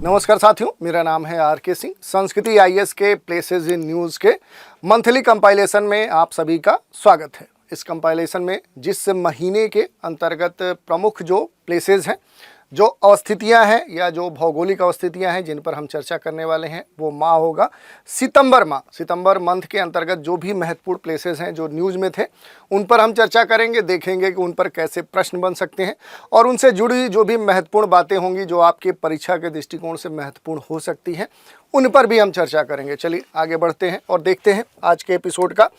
नमस्कार साथियों, मेरा नाम है आर के सिंह। संस्कृति आईएएस के प्लेसेस इन न्यूज़ के मंथली कंपाइलेशन में आप सभी का स्वागत है। इस कंपाइलेशन में जिस महीने के अंतर्गत प्रमुख जो प्लेसेस हैं, जो अवस्थितियां हैं या जो भौगोलिक अवस्थितियां हैं जिन पर हम चर्चा करने वाले हैं, वो माह होगा सितंबर माह। सितंबर मंथ के अंतर्गत जो भी महत्वपूर्ण प्लेसेस हैं जो न्यूज़ में थे, उन पर हम चर्चा करेंगे, देखेंगे कि उन पर कैसे प्रश्न बन सकते हैं और उनसे जुड़ी जो भी महत्वपूर्ण बातें होंगी जो आपके परीक्षा के दृष्टिकोण से महत्वपूर्ण हो सकती हैं, उन पर भी हम चर्चा करेंगे। चलिए आगे बढ़ते हैं और देखते हैं आज के एपिसोड का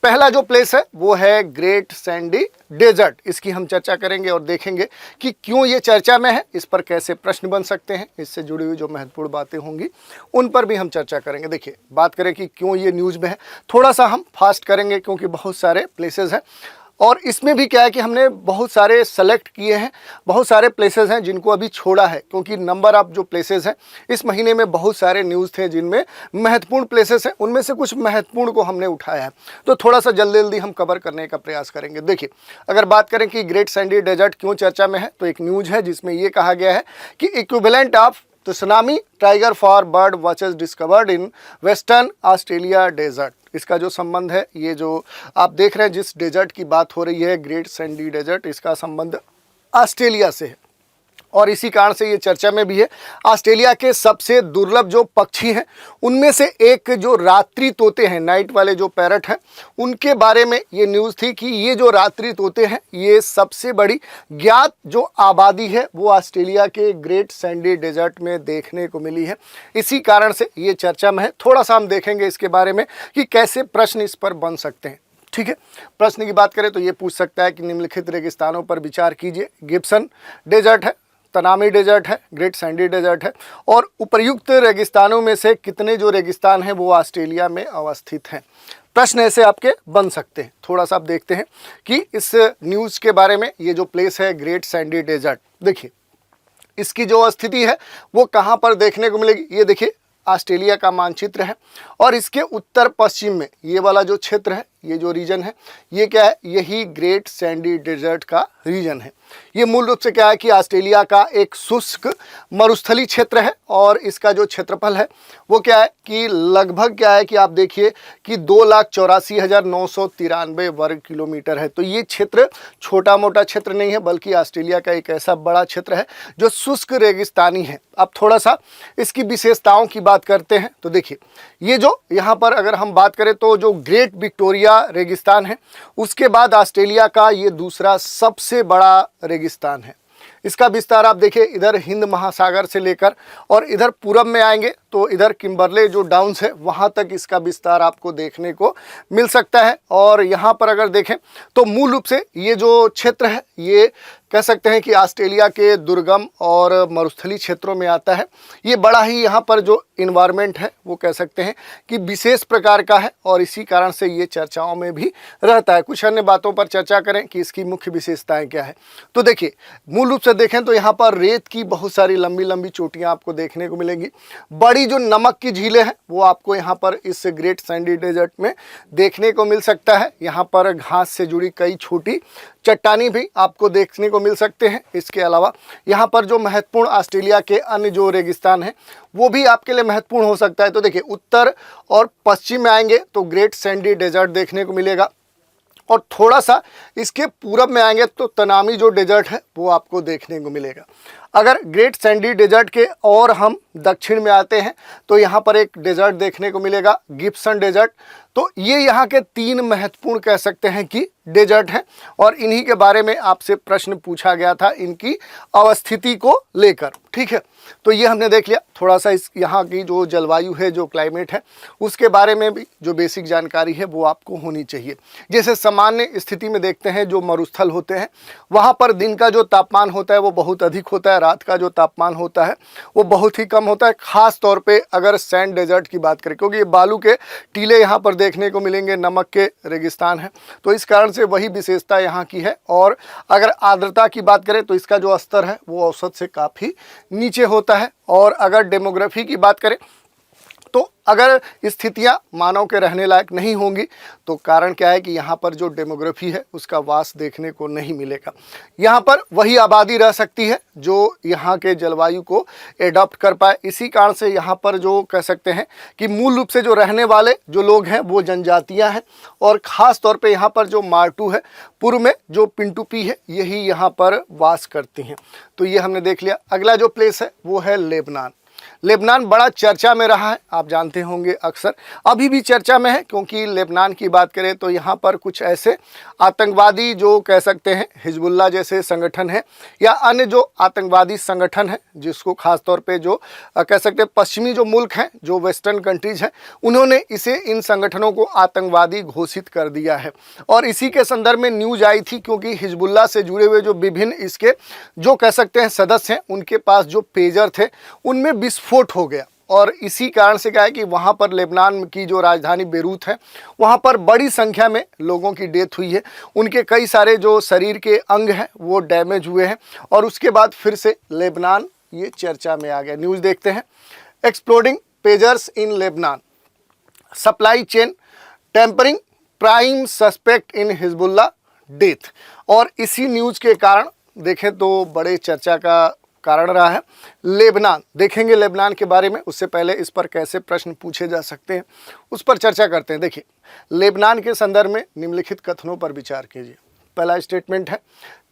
पहला जो प्लेस है वो है ग्रेट सैंडी डेजर्ट। इसकी हम चर्चा करेंगे और देखेंगे कि क्यों ये चर्चा में है, इस पर कैसे प्रश्न बन सकते हैं, इससे जुड़ी हुई जो महत्वपूर्ण बातें होंगी उन पर भी हम चर्चा करेंगे। देखिए, बात करें कि क्यों ये न्यूज़ में है, थोड़ा सा हम फास्ट करेंगे क्योंकि बहुत सारे प्लेसेस हैं और इसमें भी क्या है कि हमने बहुत सारे सेलेक्ट किए हैं, बहुत सारे प्लेसेस हैं जिनको अभी छोड़ा है क्योंकि नंबर ऑफ जो प्लेसेस हैं इस महीने में बहुत सारे न्यूज़ थे जिनमें महत्वपूर्ण प्लेसेस हैं, उनमें से कुछ महत्वपूर्ण को हमने उठाया है, तो थोड़ा सा जल्दी जल्दी हम कवर करने का प्रयास करेंगे। देखिए, अगर बात करें कि ग्रेट सैंडी डेजर्ट क्यों चर्चा में है, तो एक न्यूज़ है जिसमें ये कहा गया है कि equivalent of tsunami tiger for bird watches discovered in western Australia desert. इसका जो संबंध है, ये जो आप देख रहे हैं जिस डेजर्ट की बात हो रही है ग्रेट सैंडी डेजर्ट, इसका संबंध ऑस्ट्रेलिया से है और इसी कारण से ये चर्चा में भी है। ऑस्ट्रेलिया के सबसे दुर्लभ जो पक्षी हैं उनमें से एक जो रात्रि तोते हैं, नाइट वाले जो पैरट हैं, उनके बारे में ये न्यूज़ थी कि ये जो रात्रि तोते हैं ये सबसे बड़ी ज्ञात जो आबादी है वो ऑस्ट्रेलिया के ग्रेट सैंडी डेजर्ट में देखने को मिली है। इसी कारण से ये चर्चा में है। थोड़ा सा हम देखेंगे इसके बारे में कि कैसे प्रश्न इस पर बन सकते हैं। ठीक है, प्रश्न की बात करें तो ये पूछ सकता है कि निम्नलिखित रेगिस्तानों पर विचार कीजिए। गिब्सन डेजर्ट है, तनामी डेजर्ट है, ग्रेट सैंडी डेजर्ट है और उपर्युक्त रेगिस्तानों में से कितने जो रेगिस्तान हैं वो ऑस्ट्रेलिया में अवस्थित हैं। प्रश्न ऐसे आपके बन सकते हैं। थोड़ा सा आप देखते हैं कि इस न्यूज़ के बारे में। ये जो प्लेस है ग्रेट सैंडी डेजर्ट, देखिए इसकी जो स्थिति है वो कहाँ पर देखने को मिलेगी। ये देखिए ऑस्ट्रेलिया का मानचित्र है और इसके उत्तर पश्चिम में ये वाला जो क्षेत्र है, ये जो रीजन है, ये क्या है, यही ग्रेट सैंडी डेजर्ट का रीजन है। ये मूल रूप से क्या है कि ऑस्ट्रेलिया का एक शुष्क मरुस्थली क्षेत्र है और इसका जो क्षेत्रफल है वो क्या है कि लगभग क्या है कि आप देखिए कि 2,84,993 वर्ग किलोमीटर है। तो ये क्षेत्र छोटा मोटा क्षेत्र नहीं है, बल्कि ऑस्ट्रेलिया का एक ऐसा बड़ा क्षेत्र है जो शुष्क रेगिस्तानी है। अब थोड़ा सा इसकी विशेषताओं की बात करते हैं तो देखिए, ये जो यहाँ पर अगर हम बात करें तो जो ग्रेट विक्टोरिया रेगिस्तान है, उसके बाद ऑस्ट्रेलिया का ये दूसरा सबसे बड़ा रेगिस्तान है। इसका विस्तार आप देखिए, इधर हिंद महासागर से लेकर और इधर पूरब में आएंगे तो इधर किम्बरले जो डाउन्स है वहाँ तक इसका विस्तार आपको देखने को मिल सकता है। और यहाँ पर अगर देखें तो मूल रूप से ये जो क्षेत्र है ये कह सकते हैं कि ऑस्ट्रेलिया के दुर्गम और मरुस्थली क्षेत्रों में आता है। ये बड़ा ही यहाँ पर जो इन्वायरमेंट है वो कह सकते हैं कि विशेष प्रकार का है और इसी कारण से ये चर्चाओं में भी रहता है। कुछ अन्य बातों पर चर्चा करें कि इसकी मुख्य विशेषताएं क्या है, तो देखिए मूल रूप से देखें तो यहाँ पर रेत की बहुत सारी लंबी लंबी चोटियाँ आपको देखने को मिलेंगी। बड़ी जो नमक की झीलें हैं वो आपको यहाँ पर इस ग्रेट सैंडी डेजर्ट में देखने को मिल सकता है। यहाँ पर घास से जुड़ी कई छोटी चट्टानी भी आपको देखने को मिल सकते हैं। इसके अलावा यहाँ पर जो महत्वपूर्ण ऑस्ट्रेलिया के अन्य जो रेगिस्तान हैं वो भी आपके लिए महत्वपूर्ण हो सकता है। तो देखिए, उत्तर और पश्चिम में आएंगे तो ग्रेट सैंडी डेजर्ट देखने को मिलेगा और थोड़ा सा इसके पूरब में आएंगे तो तनामी जो डेजर्ट है वो आपको देखने को मिलेगा। अगर ग्रेट सैंडी डेजर्ट के और हम दक्षिण में आते हैं तो यहाँ पर एक डेजर्ट देखने को मिलेगा, गिब्सन डेजर्ट। तो ये यहाँ के तीन महत्वपूर्ण कह सकते हैं कि डेजर्ट हैं और इन्हीं के बारे में आपसे प्रश्न पूछा गया था इनकी अवस्थिति को लेकर। ठीक है, तो ये हमने देख लिया। थोड़ा सा इस यहाँ की जो जलवायु है, जो क्लाइमेट है, उसके बारे में भी जो बेसिक जानकारी है वो आपको होनी चाहिए। जैसे सामान्य स्थिति में देखते हैं जो मरुस्थल होते हैं वहाँ पर दिन का जो तापमान होता है वो बहुत अधिक होता है, रात का जो तापमान होता है वो बहुत ही कम होता है। खास तौर पे अगर सैंड डेजर्ट की बात करें, क्योंकि ये बालू के टीले यहाँ पर देखने को मिलेंगे, नमक के रेगिस्तान है, तो इस कारण से वही विशेषता यहाँ की है। और अगर आर्द्रता की बात करें तो इसका जो स्तर है वो औसत से काफ़ी नीचे होता है। और अगर डेमोग्राफी की बात करें तो अगर स्थितियां मानव के रहने लायक नहीं होंगी तो कारण क्या है कि यहाँ पर जो डेमोग्राफी है उसका वास देखने को नहीं मिलेगा। यहाँ पर वही आबादी रह सकती है जो यहाँ के जलवायु को एडॉप्ट कर पाए। इसी कारण से यहाँ पर जो कह सकते हैं कि मूल रूप से जो रहने वाले जो लोग हैं वो जनजातियाँ हैं, और ख़ास तौर पे यहाँ पर जो मार्टू है, पूर्व में जो पिंटूपी है, यही यहाँ पर वास करती हैं। तो ये हमने देख लिया। अगला जो प्लेस है वो है लेबनान। लेबनान बड़ा चर्चा में रहा है, आप जानते होंगे, अक्सर अभी भी चर्चा में है, क्योंकि लेबनान की बात करें तो यहाँ पर कुछ ऐसे आतंकवादी जो कह सकते हैं हिजबुल्लाह जैसे संगठन है या अन्य जो आतंकवादी संगठन है, जिसको खास तौर पे जो कह सकते हैं पश्चिमी जो मुल्क हैं, जो वेस्टर्न कंट्रीज हैं, उन्होंने इन संगठनों को आतंकवादी घोषित कर दिया है। और इसी के संदर्भ में न्यूज आई थी, क्योंकि हिजबुल्लाह से जुड़े हुए जो विभिन्न इसके जो कह सकते हैं सदस्य हैं, उनके पास जो पेजर थे उनमें विस्फोट हो गया। और इसी कारण से क्या है कि वहाँ पर लेबनान की जो राजधानी बेरूत है, वहाँ पर बड़ी संख्या में लोगों की डेथ हुई है। उनके कई सारे जो शरीर के अंग हैं वो डैमेज हुए हैं, और उसके बाद फिर से लेबनान ये चर्चा में आ गया। न्यूज़ देखते हैं। Exploding pagers in Lebanon, supply chain tampering, prime suspect in Hezbollah death. और इसी न्यूज़ के कारण देखें तो बड़े चर्चा का कारण रहा है लेबनान। देखेंगे लेबनान के बारे में, उससे पहले इस पर कैसे प्रश्न पूछे जा सकते हैं उस पर चर्चा करते हैं। देखिए, लेबनान के संदर्भ में निम्नलिखित कथनों पर विचार कीजिए। पहला स्टेटमेंट है,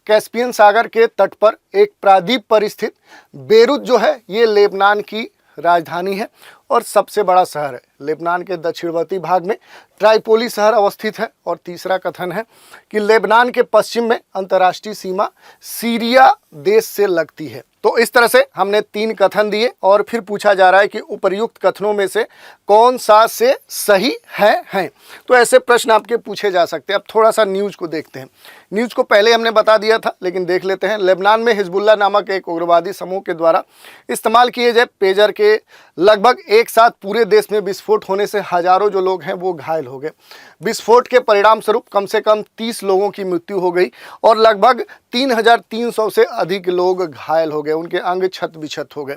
कैस्पियन सागर के तट पर एक प्रायद्वीप पर स्थित बेरूत जो है ये लेबनान की राजधानी है और सबसे बड़ा शहर है। लेबनान के दक्षिणवर्ती भाग में ट्राइपोली शहर अवस्थित है। और तीसरा कथन है कि लेबनान के पश्चिम में अंतर्राष्ट्रीय सीमा सीरिया देश से लगती है। तो इस तरह से हमने 3 कथन दिए, और फिर पूछा जा रहा है कि उपर्युक्त कथनों में से कौन सा से सही है। तो ऐसे प्रश्न आपके पूछे जा सकते हैं। अब थोड़ा सा न्यूज़ को देखते हैं। न्यूज़ को पहले हमने बता दिया था, लेकिन देख लेते हैं। लेबनान में हिजबुल्लाह नामक एक उग्रवादी समूह के द्वारा इस्तेमाल किए गए पेजर के लगभग एक साथ पूरे देश में विस्फोट होने से हजारों जो लोग हैं वो घायल हो गए। विस्फोट के परिणाम स्वरूप कम से कम 30 लोगों की मृत्यु हो गई और लगभग 3300 से अधिक लोग घायल हो गए, उनके अंग छत बिछत हो गए।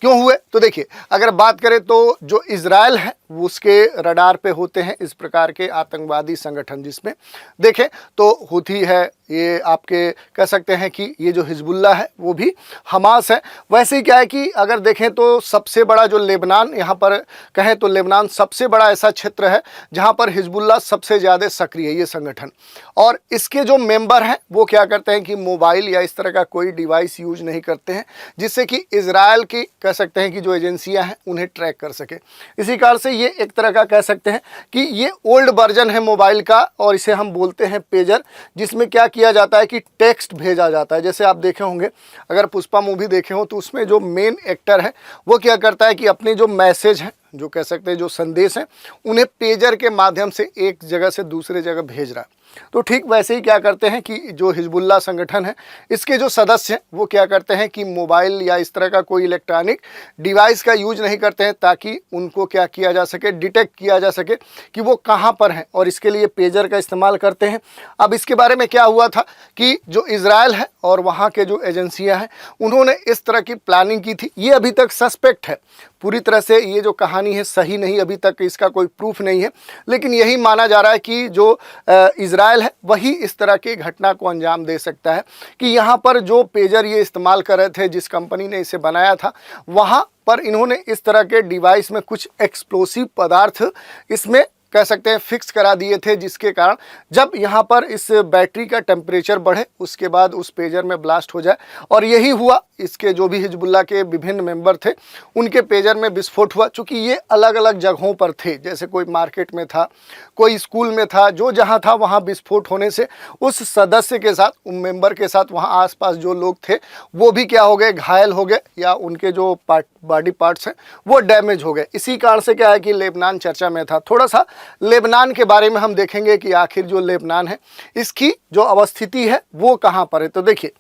क्यों हुए? तो देखिए, अगर बात करें तो जो इजराइल है उसके रडार पे होते हैं इस प्रकार के आतंकवादी संगठन, जिसमें देखें तो हुथी है, ये आपके कह सकते हैं कि ये जो हिजबुल्लाह है वो भी हमास है। वैसे ही क्या है कि अगर देखें तो सबसे बड़ा जो लेबनान, यहाँ पर कहें तो लेबनान सबसे बड़ा ऐसा क्षेत्र है जहाँ पर हिजबुल्लाह सबसे ज़्यादा सक्रिय है ये संगठन। और इसके जो मेंबर हैं वो क्या करते हैं कि मोबाइल या इस तरह का कोई डिवाइस यूज नहीं करते हैं, जिससे कि इजराइल की कह सकते हैं कि जो एजेंसियां हैं उन्हें ट्रैक कर सके। इसी कारण से ये एक तरह का कह सकते हैं कि ये ओल्ड वर्जन है मोबाइल का, और इसे हम बोलते हैं पेजर, जिसमें क्या किया जाता है कि टेक्स्ट भेजा जाता है। जैसे आप देखे होंगे, अगर पुष्पा मूवी देखे हो तो उसमें जो मेन एक्टर है वो क्या करता है कि अपने जो मैसेज हैं, जो कह सकते हैं जो संदेश हैं, उन्हें पेजर के माध्यम से एक जगह से दूसरे जगह भेज रहा है। तो ठीक वैसे ही क्या करते हैं कि जो हिजबुल्लाह संगठन है इसके जो सदस्य हैं वो क्या करते हैं कि मोबाइल या इस तरह का कोई इलेक्ट्रॉनिक डिवाइस का यूज नहीं करते हैं, ताकि उनको क्या किया जा सके, डिटेक्ट किया जा सके कि वो कहाँ पर हैं, और इसके लिए पेजर का इस्तेमाल करते हैं। अब इसके बारे में क्या हुआ था कि जो इजराइल है और वहाँ के जो एजेंसियाँ हैं उन्होंने इस तरह की प्लानिंग की थी। ये अभी तक सस्पेक्ट है, पूरी तरह से ये जो कहानी है सही नहीं, अभी तक इसका कोई प्रूफ नहीं है, लेकिन यही माना जा रहा है कि जो इजराइल है वही इस तरह की घटना को अंजाम दे सकता है कि यहाँ पर जो पेजर ये इस्तेमाल कर रहे थे, जिस कंपनी ने इसे बनाया था, वहाँ पर इन्होंने इस तरह के डिवाइस में कुछ एक्सप्लोसिव पदार्थ इसमें कह सकते हैं फिक्स करा दिए थे, जिसके कारण जब यहाँ पर इस बैटरी का टेम्परेचर बढ़े उसके बाद उस पेजर में ब्लास्ट हो जाए। और यही हुआ, इसके जो भी हिजबुल्लाह के विभिन्न मेंबर थे उनके पेजर में विस्फोट हुआ। चूँकि ये अलग अलग जगहों पर थे, जैसे कोई मार्केट में था, कोई स्कूल में था, जो जहाँ था वहाँ विस्फोट होने से उस सदस्य के साथ, उन मेंबर के साथ वहाँ आसपास जो लोग थे वो भी क्या हो गए, घायल हो गए, या उनके जो बॉडी पार्ट्स हैं वो डैमेज हो गए। इसी कारण से क्या है कि लेबनान चर्चा में था। थोड़ा सा लेबनान के बारे में हम देखेंगे कि आखिर जो लेबनान है इसकी जो अवस्थिति है वो कहाँ पर है। तो देखिए,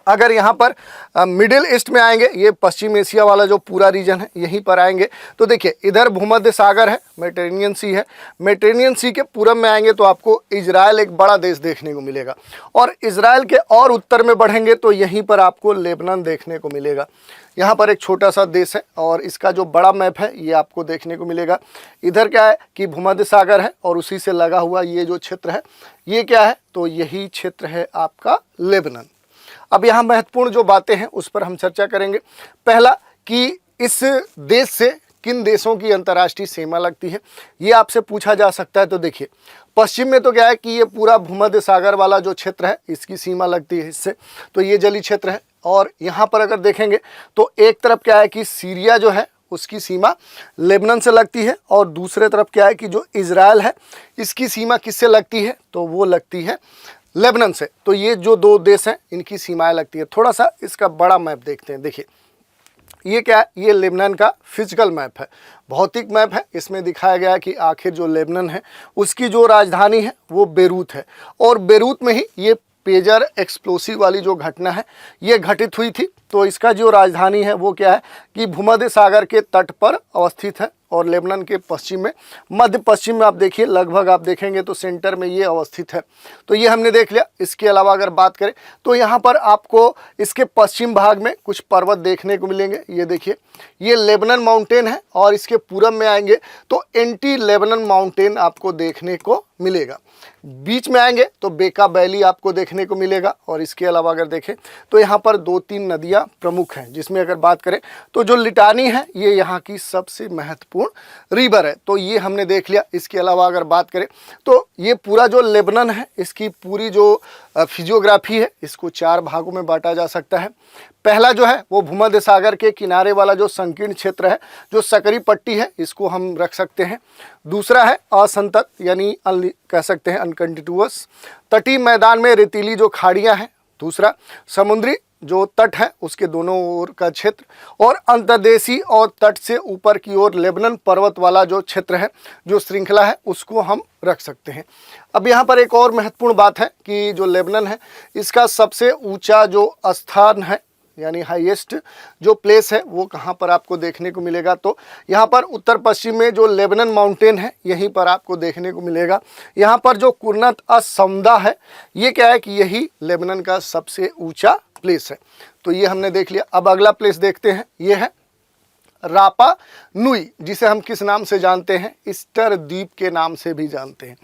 अगर यहाँ पर मिडिल ईस्ट में आएंगे, ये पश्चिम एशिया वाला जो पूरा रीजन है यहीं पर आएंगे, तो देखिए इधर भूमध्य सागर है, मेडिटेरेनियन सी है। मेडिटेरेनियन सी के पूरब में आएंगे तो आपको इजराइल एक बड़ा देश देखने को मिलेगा, और इजराइल के और उत्तर में बढ़ेंगे तो यहीं पर आपको लेबनान देखने को मिलेगा। यहाँ पर एक छोटा सा देश है और इसका जो बड़ा मैप है ये आपको देखने को मिलेगा। इधर क्या है कि भूमध्य सागर है और उसी से लगा हुआ ये जो क्षेत्र है ये क्या है, तो यही क्षेत्र है आपका लेबनान। अब यहाँ महत्वपूर्ण जो बातें हैं उस पर हम चर्चा करेंगे। पहला कि इस देश से किन देशों की अंतर्राष्ट्रीय सीमा लगती है, ये आपसे पूछा जा सकता है। तो देखिए पश्चिम में तो क्या है कि ये पूरा भूमध्य सागर वाला जो क्षेत्र है इसकी सीमा लगती है इससे, तो ये जलीय क्षेत्र है। और यहाँ पर अगर देखेंगे तो एक तरफ क्या है कि सीरिया जो है उसकी सीमा लेबनान से लगती है, और दूसरे तरफ क्या है कि जो इजराइल है इसकी सीमा किससे लगती है, तो वो लगती है लेबनान से। तो ये जो दो देश हैं इनकी सीमाएं लगती है। थोड़ा सा इसका बड़ा मैप देखते हैं। देखिए ये क्या है, ये लेबनान का फिजिकल मैप है, भौतिक मैप है। इसमें दिखाया गया है कि आखिर जो लेबनान है उसकी जो राजधानी है वो बेरूत है, और बेरूत में ही ये पेजर एक्सप्लोसिव वाली जो घटना है ये घटित हुई थी। तो इसका जो राजधानी है वो क्या है कि भूमध्य सागर के तट पर अवस्थित है, और लेबनान के पश्चिम में, मध्य पश्चिम में आप देखिए लगभग आप देखेंगे तो सेंटर में ये अवस्थित है। तो ये हमने देख लिया। इसके अलावा अगर बात करें तो यहाँ पर आपको इसके पश्चिम भाग में कुछ पर्वत देखने को मिलेंगे। ये देखिए ये लेबनान माउंटेन है, और इसके पूरब में आएंगे तो एंटी लेबनान माउंटेन आपको देखने को मिलेगा। बीच में आएंगे तो बेका वैली आपको देखने को मिलेगा। और इसके अलावा अगर देखें तो यहाँ पर 2-3 नदियाँ प्रमुख हैं, जिसमें अगर बात करें तो जो लिटानी है ये यहाँ की सबसे महत्वपूर्ण रिवर है। तो ये हमने देख लिया। इसके अलावा अगर बात करें तो ये पूरा जो लेबनान है इसकी पूरी जो फिजियोग्राफी है इसको 4 भागों में बांटा जा सकता है। पहला जो है वो भूमध्य सागर के किनारे वाला जो संकीर्ण क्षेत्र है, जो सकरी पट्टी है, इसको हम रख सकते हैं। दूसरा है असंतत यानी कह सकते हैं अनकंटिन्यूअस, तटीय मैदान में रेतीली जो खाड़ियाँ हैं। दूसरा समुद्री जो तट है उसके दोनों ओर का क्षेत्र, और अंतर्देशीय और तट से ऊपर की ओर लेबनान पर्वत वाला जो क्षेत्र है, जो श्रृंखला है, उसको हम रख सकते हैं। अब यहाँ पर एक और महत्वपूर्ण बात है कि जो लेबनान है इसका सबसे ऊंचा जो स्थान है यानी हाईएस्ट जो प्लेस है वो कहाँ पर आपको देखने को मिलेगा, तो यहाँ पर उत्तर पश्चिम में जो लेबनान माउंटेन है यहीं पर आपको देखने को मिलेगा। यहाँ पर जो कुर्नत असमदा है ये क्या है कि यही लेबनान का सबसे ऊंचा प्लेस है। तो ये हमने देख लिया। अब अगला प्लेस देखते हैं, ये है रापा नुई, जिसे हम किस नाम से जानते हैं, ईस्टर द्वीप के नाम से भी जानते हैं।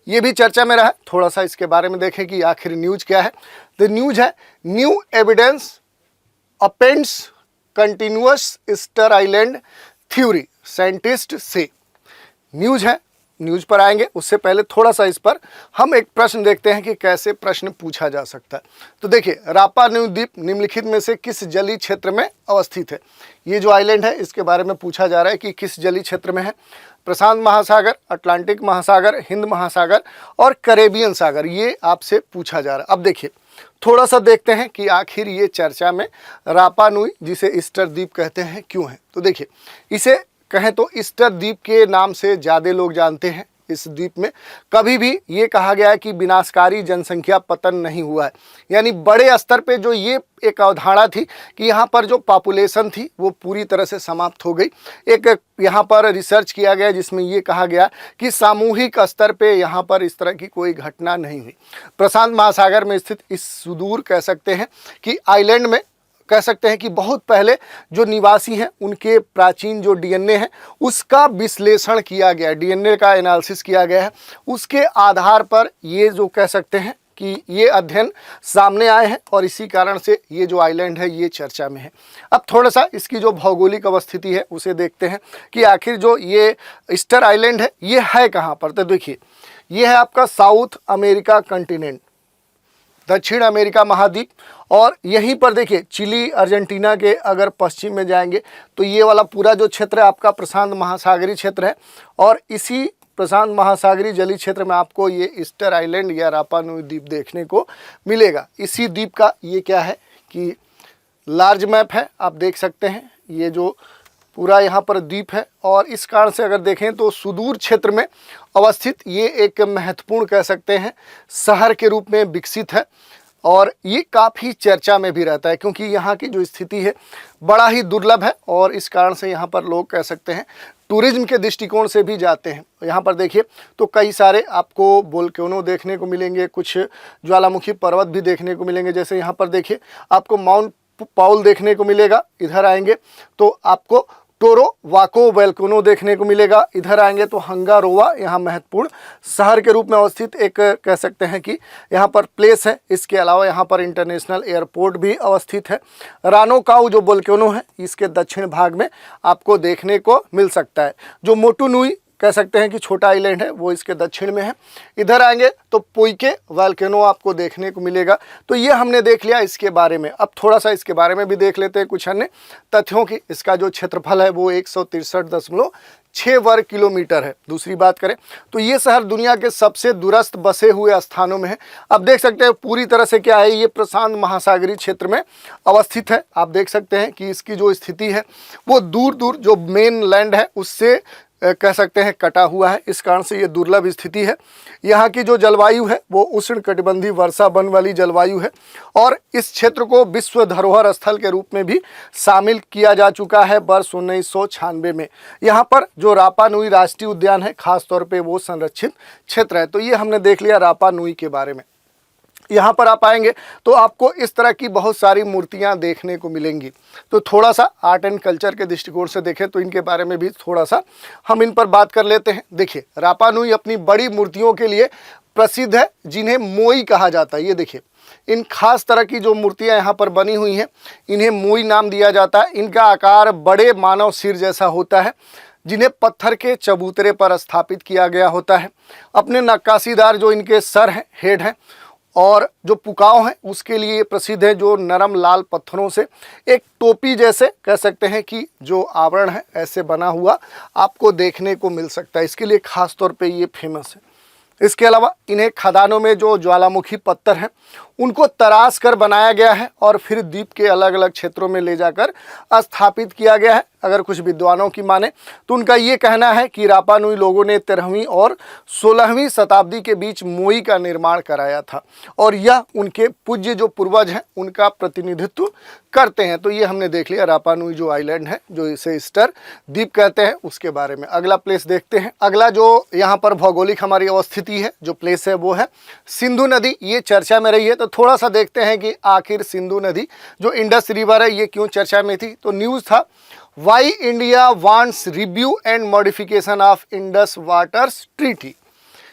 ये भी चर्चा में रहा। थोड़ा सा इसके बारे में देखें कि आखिर न्यूज क्या है। तो न्यूज है new evidence happens continuous Easter island theory scientist से। न्यूज है, न्यूज पर आएंगे। उससे पहले थोड़ा सा इस पर हम एक प्रश्न देखते हैं कि कैसे प्रश्न पूछा जा सकता है। तो देखिए रापा न्यू द्वीप निम्नलिखित में से किस जलीय क्षेत्र में अवस्थित है। ये जो आइलैंड है इसके बारे में पूछा जा रहा है कि किस जलीय क्षेत्र में है। प्रशांत महासागर, अटलांटिक महासागर, हिंद महासागर और कैरेबियन सागर, ये आपसे पूछा जा रहा है। अब देखिए थोड़ा सा देखते हैं कि आखिर ये चर्चा में रापा नुई, जिसे ईस्टर द्वीप कहते हैं, क्यों है। तो देखिए इसे कहें तो ईस्टर द्वीप के नाम से ज़्यादा लोग जानते हैं। इस द्वीप में कभी भी ये कहा गया है कि विनाशकारी जनसंख्या पतन नहीं हुआ है, यानी बड़े स्तर पे जो ये एक अवधारणा थी कि यहाँ पर जो पॉपुलेशन थी वो पूरी तरह से समाप्त हो गई। एक यहाँ पर रिसर्च किया गया जिसमें ये कहा गया कि सामूहिक स्तर पे यहाँ पर इस तरह की कोई घटना नहीं हुई। प्रशांत महासागर में स्थित इस सुदूर कह सकते हैं कि आइलैंड में कह सकते हैं कि बहुत पहले जो निवासी हैं उनके प्राचीन जो डीएनए है उसका विश्लेषण किया गया, डीएनए का एनालिसिस किया गया है। उसके आधार पर ये जो कह सकते हैं कि ये अध्ययन सामने आए हैं, और इसी कारण से ये जो आइलैंड है ये चर्चा में है। अब थोड़ा सा इसकी जो भौगोलिक अवस्थिति है उसे देखते हैं कि आखिर जो ये ईस्टर आइलैंड ये है कहाँ पर। तो देखिए ये है आपका साउथ अमेरिका कंटिनेंट, दक्षिण अमेरिका महाद्वीप, और यहीं पर देखिए चिली अर्जेंटीना के अगर पश्चिम में जाएंगे तो ये वाला पूरा जो क्षेत्र है आपका प्रशांत महासागरीय क्षेत्र है, और इसी प्रशांत महासागरीय जलीय क्षेत्र में आपको ये ईस्टर आइलैंड या रापा नुई द्वीप देखने को मिलेगा। इसी द्वीप का ये क्या है कि लार्ज मैप है, आप देख सकते हैं ये जो पूरा यहाँ पर द्वीप है, और इस कारण से अगर देखें तो सुदूर क्षेत्र में अवस्थित ये एक महत्वपूर्ण कह सकते हैं शहर के रूप में विकसित है। और ये काफ़ी चर्चा में भी रहता है क्योंकि यहाँ की जो स्थिति है बड़ा ही दुर्लभ है और इस कारण से यहाँ पर लोग कह सकते हैं टूरिज्म के दृष्टिकोण से भी जाते हैं। यहाँ पर देखिए तो कई सारे आपको वोल्केनो देखने को मिलेंगे, कुछ ज्वालामुखी पर्वत भी देखने को मिलेंगे। जैसे यहाँ पर देखिए आपको माउंट पाउल देखने को मिलेगा, इधर आएंगे तो आपको टोरो वाको वोल्केनो देखने को मिलेगा, इधर आएंगे तो हंगारोवा यहाँ महत्वपूर्ण शहर के रूप में अवस्थित एक कह सकते हैं कि यहाँ पर प्लेस है। इसके अलावा यहाँ पर इंटरनेशनल एयरपोर्ट भी अवस्थित है। रानोकाउ जो वोल्केनो है इसके दक्षिण भाग में आपको देखने को मिल सकता है। जो मोटुनुई कह सकते हैं कि छोटा आइलैंड है वो इसके दक्षिण में है। इधर आएंगे तो पोइके वोल्केनो आपको देखने को मिलेगा। तो ये हमने देख लिया इसके बारे में। अब थोड़ा सा इसके बारे में भी देख लेते हैं कुछ अन्य तथ्यों की। इसका जो क्षेत्रफल है वो 163.6 वर्ग किलोमीटर है। दूसरी बात करें तो ये शहर दुनिया के सबसे दूरस्थ बसे हुए स्थानों में है। अब देख सकते हैं पूरी तरह से क्या है, ये प्रशांत महासागरीय क्षेत्र में अवस्थित है। आप देख सकते हैं कि इसकी जो स्थिति है वो दूर दूर जो मेन लैंड है उससे कह सकते हैं कटा हुआ है। इस कारण से ये दुर्लभ स्थिति है। यहाँ की जो जलवायु है वो उष्णकटिबंधीय वर्षा वन वाली जलवायु है और इस क्षेत्र को विश्व धरोहर स्थल के रूप में भी शामिल किया जा चुका है वर्ष 1996 में। यहाँ पर जो रापा नुई राष्ट्रीय उद्यान है खास तौर पे वो संरक्षित क्षेत्र है। तो ये हमने देख लिया रापा नुई के बारे में। यहाँ पर आप आएंगे तो आपको इस तरह की बहुत सारी मूर्तियाँ देखने को मिलेंगी। तो थोड़ा सा आर्ट एंड कल्चर के दृष्टिकोण से देखें तो इनके बारे में भी थोड़ा सा हम इन पर बात कर लेते हैं। देखिए रापा नुई अपनी बड़ी मूर्तियों के लिए प्रसिद्ध है जिन्हें मोई कहा जाता है। ये देखिए इन खास तरह की जो मूर्तियाँ यहाँ पर बनी हुई हैं इन्हें मोई नाम दिया जाता है। इनका आकार बड़े मानव सिर जैसा होता है जिन्हें पत्थर के चबूतरे पर स्थापित किया गया होता है। अपने नक्काशीदार जो इनके सर हैं, हेड हैं और जो पुकाव हैं उसके लिए प्रसिद्ध है, जो नरम लाल पत्थरों से एक टोपी जैसे कह सकते हैं कि जो आवरण है ऐसे बना हुआ आपको देखने को मिल सकता है। इसके लिए खास तौर पे ये फेमस है। इसके अलावा इन्हें खदानों में जो ज्वालामुखी पत्थर हैं उनको तराश कर बनाया गया है और फिर द्वीप के अलग अलग क्षेत्रों में ले जाकर स्थापित किया गया है। अगर कुछ विद्वानों की माने तो उनका ये कहना है कि रापा नुई लोगों ने 13वीं और 16वीं शताब्दी के बीच मोई का निर्माण कराया था और यह उनके पूज्य जो पूर्वज हैं उनका प्रतिनिधित्व करते हैं। तो ये हमने देख लिया रापा नुई जो आइलैंड है, जो इसे ईस्टर द्वीप कहते हैं, उसके बारे में। अगला प्लेस देखते हैं। अगला जो यहाँ पर भौगोलिक हमारी अवस्थिति है, जो प्लेस है वो है सिंधु नदी। ये चर्चा में रही है तो थोड़ा सा देखते हैं कि आखिर सिंधु नदी जो इंडस रिवर है ये क्यों चर्चा में थी। तो न्यूज़ था why India wants review and modification of Indus waters treaty.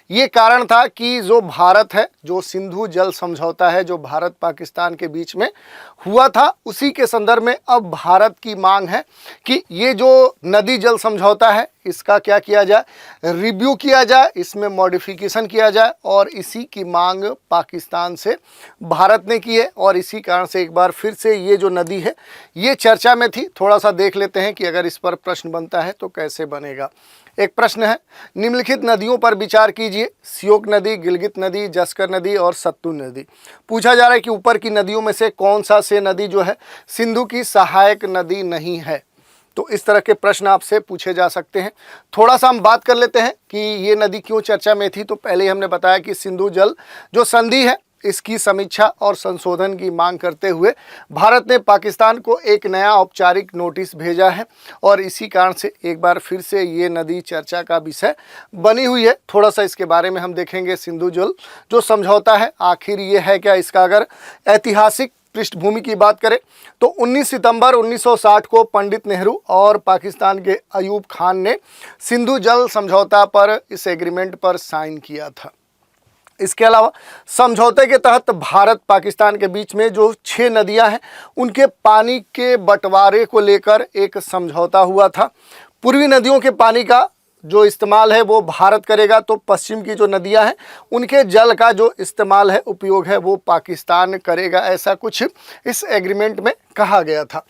ये कारण था कि जो भारत है, जो सिंधु जल समझौता है जो भारत पाकिस्तान के बीच में हुआ था, उसी के संदर्भ में अब भारत की मांग है कि ये जो नदी जल समझौता है इसका क्या किया जाए, रिव्यू किया जाए, इसमें मॉडिफिकेशन किया जाए। और इसी की मांग पाकिस्तान से भारत ने की है और इसी कारण से एक बार फिर से ये जो नदी है ये चर्चा में थी। थोड़ा सा देख लेते हैं कि अगर इस पर प्रश्न बनता है तो कैसे बनेगा। एक प्रश्न है, निम्नलिखित नदियों पर विचार कीजिए। श्योक नदी, गिलगित नदी, जस्कर नदी और सत्लुज नदी। पूछा जा रहा है कि ऊपर की नदियों में से कौन सा से नदी जो है सिंधु की सहायक नदी नहीं है। तो इस तरह के प्रश्न आपसे पूछे जा सकते हैं। थोड़ा सा हम बात कर लेते हैं कि ये नदी क्यों चर्चा में थी। तो पहले ही हमने बताया कि सिंधु जल जो संधि है इसकी समीक्षा और संशोधन की मांग करते हुए भारत ने पाकिस्तान को एक नया औपचारिक नोटिस भेजा है और इसी कारण से एक बार फिर से ये नदी चर्चा का विषय बनी हुई है। थोड़ा सा इसके बारे में हम देखेंगे। सिंधु जल जो समझौता है आखिर ये है क्या। इसका अगर ऐतिहासिक पृष्ठभूमि की बात करें तो 19 सितंबर 1960 को पंडित नेहरू और पाकिस्तान के अयूब खान ने सिंधु जल समझौता पर इस एग्रीमेंट पर साइन किया था। इसके अलावा समझौते के तहत भारत पाकिस्तान के बीच में जो 6 नदियां हैं उनके पानी के बंटवारे को लेकर एक समझौता हुआ था। पूर्वी नदियों के पानी का जो इस्तेमाल है वो भारत करेगा, तो पश्चिम की जो नदियां हैं उनके जल का जो इस्तेमाल है, उपयोग है, वो पाकिस्तान करेगा। ऐसा कुछ इस एग्रीमेंट में कहा गया था।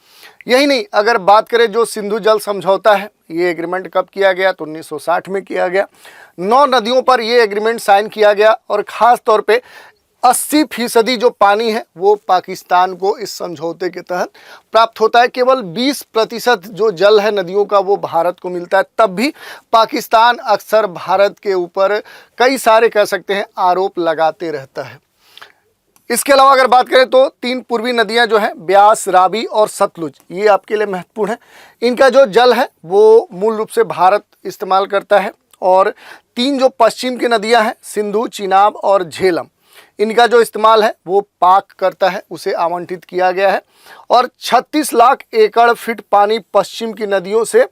यही नहीं, अगर बात करें जो सिंधु जल समझौता है ये एग्रीमेंट कब किया गया तो 1960 में किया गया। 9 नदियों पर ये एग्रीमेंट साइन किया गया और ख़ास तौर पे 80% जो पानी है वो पाकिस्तान को इस समझौते के तहत प्राप्त होता है। केवल 20% जो जल है नदियों का वो भारत को मिलता है। तब भी पाकिस्तान अक्सर भारत के ऊपर कई सारे कह सकते हैं आरोप लगाते रहता है। इसके अलावा अगर बात करें तो 3 पूर्वी नदियां जो हैं ब्यास, रावी और सतलुज, ये आपके लिए महत्वपूर्ण है। इनका जो जल है वो मूल रूप से भारत इस्तेमाल करता है। और 3 जो पश्चिम की नदियां हैं सिंधु, चिनाब और झेलम, इनका जो इस्तेमाल है वो पाक करता है, उसे आवंटित किया गया है। और 36 लाख एकड़ फीट पानी पश्चिम की नदियों से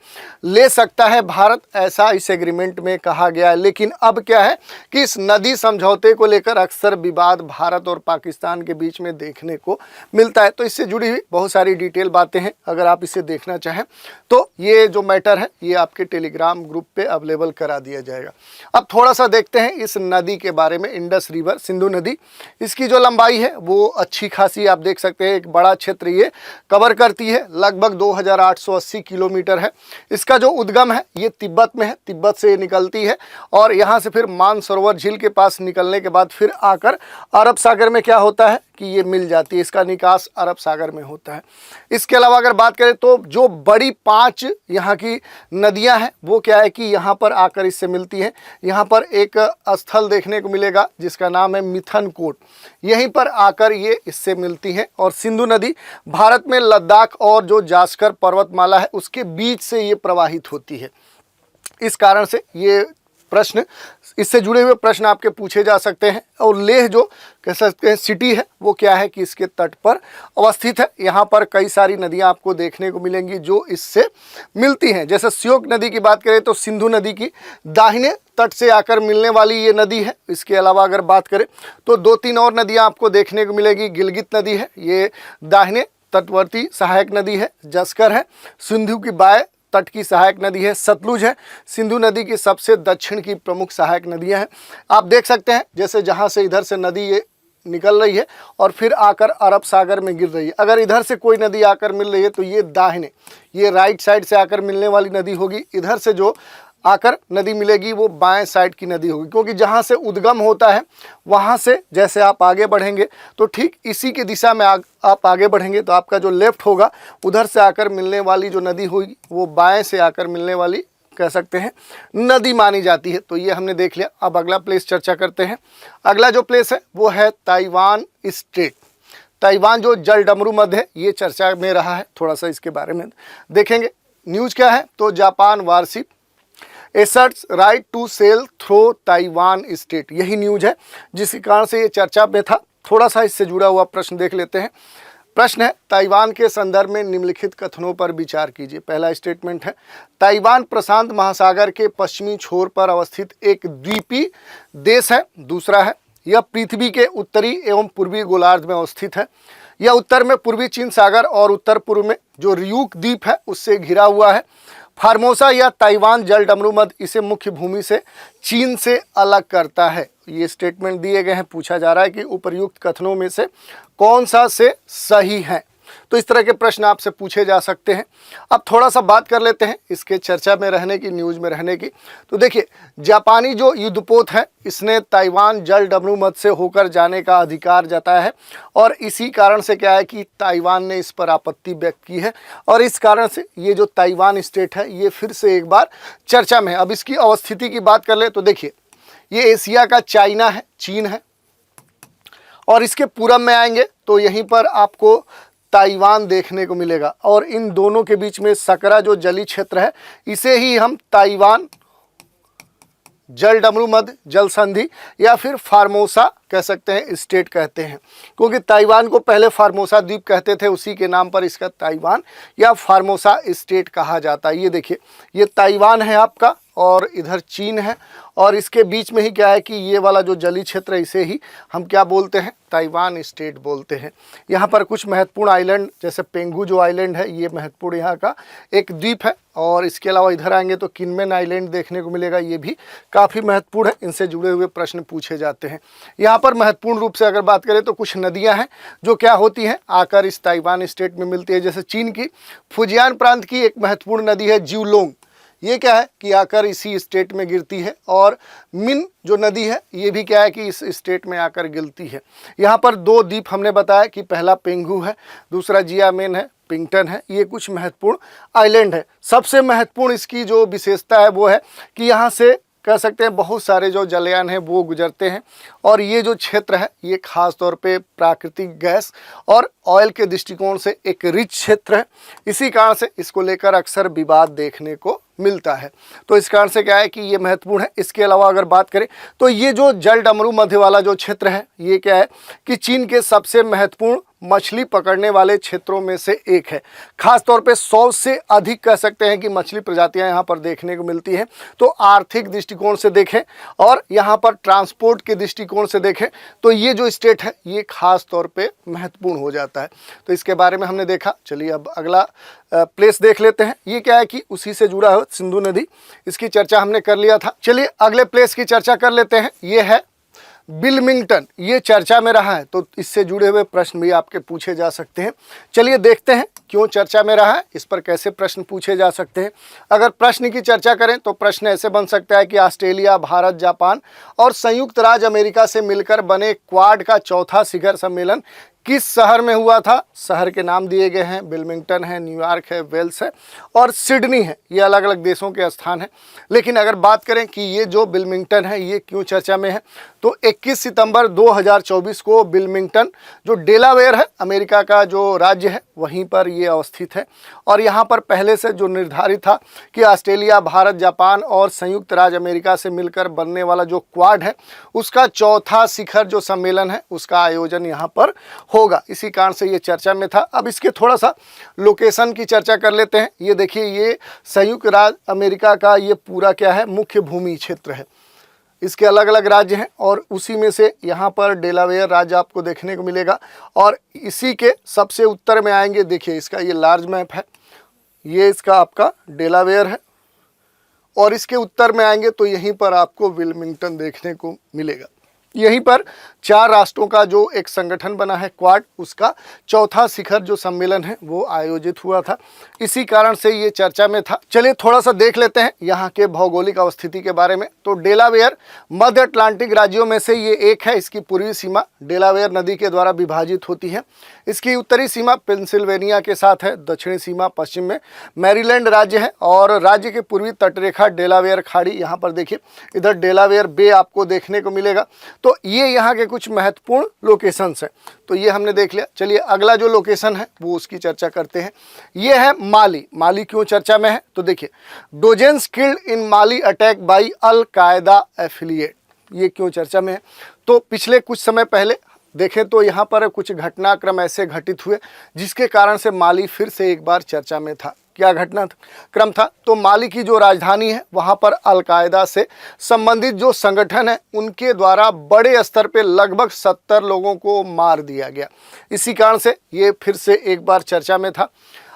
ले सकता है भारत, ऐसा इस एग्रीमेंट में कहा गया है। लेकिन अब क्या है कि इस नदी समझौते को लेकर अक्सर विवाद भारत और पाकिस्तान के बीच में देखने को मिलता है। तो इससे जुड़ी हुई बहुत सारी डिटेल बातें हैं, अगर आप इसे देखना चाहें तो ये जो मैटर है ये आपके टेलीग्राम ग्रुप पे अवेलेबल करा दिया जाएगा। अब थोड़ा सा देखते हैं इस नदी के बारे में, इंडस रिवर, सिंधु नदी। इसकी जो लंबाई है वो अच्छी खासी, आप देख सकते हैं एक बड़ा क्षेत्र ये कवर करती है, लगभग 2880 किलोमीटर है। इसका जो उद्गम है ये तिब्बत में है, तिब्बत से निकलती है और यहाँ से फिर मानसरोवर झील के पास निकलने के बाद फिर आकर अरब सागर में क्या होता है कि ये मिल जाती है, इसका निकास अरब सागर में होता है। इसके अलावा अगर बात करें तो जो बड़ी 5 यहाँ की नदियाँ हैं वो क्या है कि यहाँ पर आकर इससे मिलती हैं। यहाँ पर एक स्थल देखने को मिलेगा जिसका नाम है मिथनकोट, यहीं पर आकर ये इससे मिलती हैं। और सिंधु नदी भारत में लद्दाख और जो जास्कर पर्वतमाला है उसके बीच से ये प्रवाहित होती है। इस कारण से ये प्रश्न, इससे जुड़े हुए प्रश्न आपके पूछे जा सकते हैं। और लेह जो कह सकते हैं सिटी है वो क्या है कि इसके तट पर अवस्थित है। यहाँ पर कई सारी नदियाँ आपको देखने को मिलेंगी जो इससे मिलती हैं। जैसे श्योक नदी की बात करें तो सिंधु नदी की दाहिने तट से आकर मिलने वाली ये नदी है। इसके अलावा अगर बात करें तो 2-3 और नदियाँ आपको देखने को मिलेगी। गिलगित नदी है, ये दाहिने तटवर्ती सहायक नदी है। जस्कर है, सिंधु की बाएं तट की सहायक नदी है। सतलुज है, सिंधु नदी की सबसे दक्षिण की प्रमुख सहायक नदियां हैं। आप देख सकते हैं जैसे जहां से इधर से नदी ये निकल रही है और फिर आकर अरब सागर में गिर रही है। अगर इधर से कोई नदी आकर मिल रही है तो ये दाहिने, ये राइट साइड से आकर मिलने वाली नदी होगी। इधर से जो आकर नदी मिलेगी वो बाएं साइड की नदी होगी, क्योंकि जहाँ से उद्गम होता है वहाँ से जैसे आप आगे बढ़ेंगे तो ठीक इसी की दिशा में आप आगे बढ़ेंगे तो आपका जो लेफ्ट होगा उधर से आकर मिलने वाली जो नदी होगी वो बाएं से आकर मिलने वाली कह सकते हैं नदी मानी जाती है। तो ये हमने देख लिया। अब अगला प्लेस चर्चा करते हैं। अगला जो प्लेस है वो है ताइवान स्ट्रेट। ताइवान जो जल डमरू मध्य है ये चर्चा में रहा है, थोड़ा सा इसके बारे में देखेंगे। न्यूज़ क्या है तो Japan warship asserts right to sail through Taiwan strait, यही न्यूज़ है जिस कारण से ये चर्चा में था। थोड़ा सा इससे जुड़ा हुआ प्रश्न देख लेते हैं। प्रश्न है ताइवान के संदर्भ में निम्नलिखित कथनों पर विचार कीजिए। पहला स्टेटमेंट है ताइवान प्रशांत महासागर के पश्चिमी छोर पर अवस्थित एक द्वीपीय देश है। दूसरा है यह पृथ्वी के उत्तरी एवं पूर्वी गोलार्ध में अवस्थित है। यह उत्तर में पूर्वी चीन सागर और उत्तर पूर्व में जो रियूक द्वीप है उससे घिरा हुआ है। फार्मोसा या ताइवान जल डमरू मध्य इसे मुख्य भूमि से चीन से अलग करता है। ये स्टेटमेंट दिए गए हैं। पूछा जा रहा है कि उपर्युक्त कथनों में से कौन सा से सही है। तो इस तरह के प्रश्न आपसे पूछे जा सकते हैं। अब थोड़ा सा बात कर लेते हैं इसके चर्चा में रहने की, न्यूज़ में रहने की। तो देखिए जापानी जो युद्धपोत है इसने ताइवान जल डमरू मध्य से होकर जाने का अधिकार जताया है और इसी कारण से क्या है कि ताइवान ने इस पर आपत्ति व्यक्त की है और इस कारण से ये जो ताइवान स्टेट है ये फिर से एक बार चर्चा में है। अब इसकी अवस्थिति की बात कर ले तो देखिए ये एशिया का चाइना है, चीन है और इसके पूरब में आएंगे तो यहीं पर आपको ताइवान देखने को मिलेगा और इन दोनों के बीच में सकरा जो जलीय क्षेत्र है इसे ही हम ताइवान जल डमरू मध्य जल संधि या फिर फार्मोसा कह सकते हैं स्टेट कहते हैं, क्योंकि ताइवान को पहले फार्मोसा द्वीप कहते थे, उसी के नाम पर इसका ताइवान या फार्मोसा स्टेट कहा जाता है। ये देखिए ये ताइवान है आपका और इधर चीन है और इसके बीच में ही क्या है कि ये वाला जो जलीय क्षेत्र है इसे ही हम क्या बोलते हैं ताइवान स्टेट बोलते हैं। यहाँ पर कुछ महत्वपूर्ण आइलैंड जैसे पेंगू जो आइलैंड है ये महत्वपूर्ण यहाँ का एक द्वीप है और इसके अलावा इधर आएंगे तो किनमेन आइलैंड देखने को मिलेगा, ये भी काफ़ी महत्वपूर्ण है। इनसे जुड़े हुए प्रश्न पूछे जाते हैं। यहाँ पर महत्वपूर्ण रूप से अगर बात करें तो कुछ नदियाँ हैं जो क्या होती हैं आकर इस ताइवान स्टेट में मिलती है। जैसे चीन की फुजियान प्रांत की एक महत्वपूर्ण नदी है ज्यूलोंग, ये क्या है कि आकर इसी स्टेट में गिरती है और मिन जो नदी है ये भी क्या है कि इस स्टेट में आकर गिरती है। यहाँ पर 2 द्वीप हमने बताया कि पहला पेंगू है, दूसरा जियामेन है, पिंगटन है। ये कुछ महत्वपूर्ण आइलैंड है। सबसे महत्वपूर्ण इसकी जो विशेषता है वो है कि यहाँ से कह सकते हैं बहुत सारे जो जलयान हैं वो गुजरते हैं। और ये जो क्षेत्र है ये खास तौर पे प्राकृतिक गैस और ऑयल के दृष्टिकोण से एक रिच क्षेत्र है। इसी कारण से इसको लेकर अक्सर विवाद देखने को मिलता है। तो इस कारण से क्या है कि ये महत्वपूर्ण है। इसके अलावा अगर बात करें तो ये जो जल डमरू मध्य वाला जो क्षेत्र है ये क्या है कि चीन के सबसे महत्वपूर्ण मछली पकड़ने वाले क्षेत्रों में से एक है। खास तौर पे 100 से अधिक कह सकते हैं कि मछली प्रजातियां यहाँ पर देखने को मिलती हैं। तो आर्थिक दृष्टिकोण से देखें और यहाँ पर ट्रांसपोर्ट के दृष्टिकोण से देखें तो ये जो स्टेट है ये खास तौर पे महत्वपूर्ण हो जाता है। तो इसके बारे में हमने देखा। चलिए अब अगला प्लेस देख लेते हैं। ये क्या है कि उसी से जुड़ा है सिंधु नदी, इसकी चर्चा हमने कर लिया था। चलिए अगले प्लेस की चर्चा कर लेते हैं। ये है विल्मिंगटन। ये चर्चा में रहा है तो इससे जुड़े हुए प्रश्न भी आपके पूछे जा सकते हैं। चलिए देखते हैं क्यों चर्चा में रहा है, इस पर कैसे प्रश्न पूछे जा सकते हैं। अगर प्रश्न की चर्चा करें तो प्रश्न ऐसे बन सकता है कि ऑस्ट्रेलिया, भारत, जापान और संयुक्त राज्य अमेरिका से मिलकर बने क्वाड का चौथा शिखर सम्मेलन किस शहर में हुआ था। शहर के नाम दिए गए हैं, विल्मिंगटन है, न्यूयॉर्क है, वेल्स है और सिडनी है। ये अलग अलग देशों के स्थान हैं। लेकिन अगर बात करें कि ये जो विल्मिंगटन है ये क्यों चर्चा में है तो 21 सितंबर 2024 को विल्मिंगटन जो डेलावेयर है अमेरिका का जो राज्य है वहीं पर ये अवस्थित है। और यहाँ पर पहले से जो निर्धारित था कि ऑस्ट्रेलिया, भारत, जापान और संयुक्त राज्य अमेरिका से मिलकर बनने वाला जो क्वाड है उसका चौथा शिखर जो सम्मेलन है उसका आयोजन यहाँ पर होगा। इसी कारण से ये चर्चा में था। अब इसके थोड़ा सा लोकेशन की चर्चा कर लेते हैं। ये देखिए ये संयुक्त राज्य अमेरिका का ये पूरा क्या है मुख्य भूमि क्षेत्र है। इसके अलग अलग राज्य हैं और उसी में से यहाँ पर डेलावेयर राज्य आपको देखने को मिलेगा। और इसी के सबसे उत्तर में आएंगे, देखिए इसका ये लार्ज मैप है, ये इसका आपका डेलावेयर है। और इसके उत्तर में आएंगे तो यहीं पर आपको विल्मिंगटन देखने को मिलेगा। यहीं पर 4 राष्ट्रों का जो एक संगठन बना है क्वाड, उसका चौथा शिखर जो सम्मेलन है वो आयोजित हुआ था। इसी कारण से ये चर्चा में था। चलिए थोड़ा सा देख लेते हैं यहाँ के भौगोलिक अवस्थिति के बारे में। तो डेलावेयर मध्य अटलांटिक राज्यों में से ये एक है। इसकी पूर्वी सीमा डेलावेयर नदी के द्वारा विभाजित होती है। इसकी उत्तरी सीमा पेंसिल्वेनिया के साथ है। दक्षिणी सीमा पश्चिम में मैरीलैंड राज्य है और राज्य के पूर्वी तटरेखा डेलावेयर खाड़ी, यहाँ पर देखिए इधर डेलावेयर बे आपको देखने को मिलेगा। तो ये यहाँ के कुछ महत्वपूर्ण लोकेशंस हैं। तो ये हमने देख लिया। चलिए अगला जो लोकेशन है वो उसकी चर्चा करते हैं। ये है माली। माली क्यों चर्चा में है तो देखिए dozens killed in Mali attack by al Qaeda affiliate. ये क्यों चर्चा में है तो पिछले कुछ समय पहले देखें तो यहाँ पर कुछ घटनाक्रम ऐसे घटित हुए जिसके कारण से माली फिर से एक बार चर्चा में था। क्या घटना क्रम था तो माली की जो राजधानी है वहाँ पर अलकायदा से संबंधित जो संगठन है उनके द्वारा बड़े स्तर पे लगभग 70 लोगों को मार दिया गया। इसी कारण से ये फिर से एक बार चर्चा में था।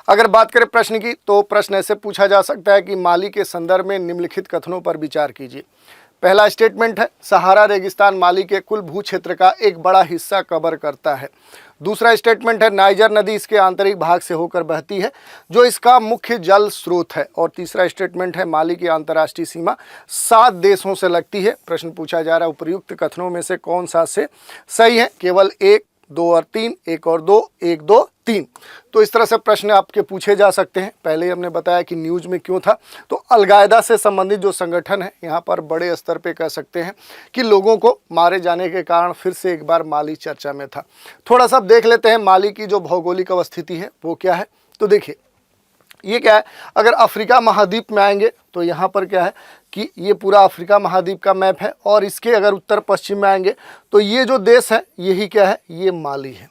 अगर बात करें प्रश्न की तो प्रश्न ऐसे पूछा जा सकता है कि माली के संदर्भ में निम्नलिखित कथनों पर विचार कीजिए। पहला स्टेटमेंट है सहारा रेगिस्तान माली के कुल भू क्षेत्र का एक बड़ा हिस्सा कवर करता है। दूसरा स्टेटमेंट है नाइजर नदी इसके आंतरिक भाग से होकर बहती है जो इसका मुख्य जल स्रोत है। और तीसरा स्टेटमेंट है माली की अंतर्राष्ट्रीय सीमा 7 देशों से लगती है। प्रश्न पूछा जा रहा है उपयुक्त कथनों में से कौन सा से सही है। केवल 1, 2 और 3, 1 और 2, 1, 2, 3। तो इस तरह से प्रश्न आपके पूछे जा सकते हैं। पहले ही हमने बताया कि न्यूज में क्यों था तो अलकायदा से संबंधित जो संगठन है यहाँ पर बड़े स्तर पे कह सकते हैं कि लोगों को मारे जाने के कारण फिर से एक बार माली चर्चा में था। थोड़ा सा देख लेते हैं माली की जो भौगोलिक अवस्थिति है वो क्या है। तो देखिए ये क्या है, अगर अफ्रीका महाद्वीप में आएंगे तो यहाँ पर क्या है कि ये पूरा अफ्रीका महाद्वीप का मैप है। और इसके अगर उत्तर पश्चिम में आएंगे तो ये जो देश है यही क्या है, ये माली है।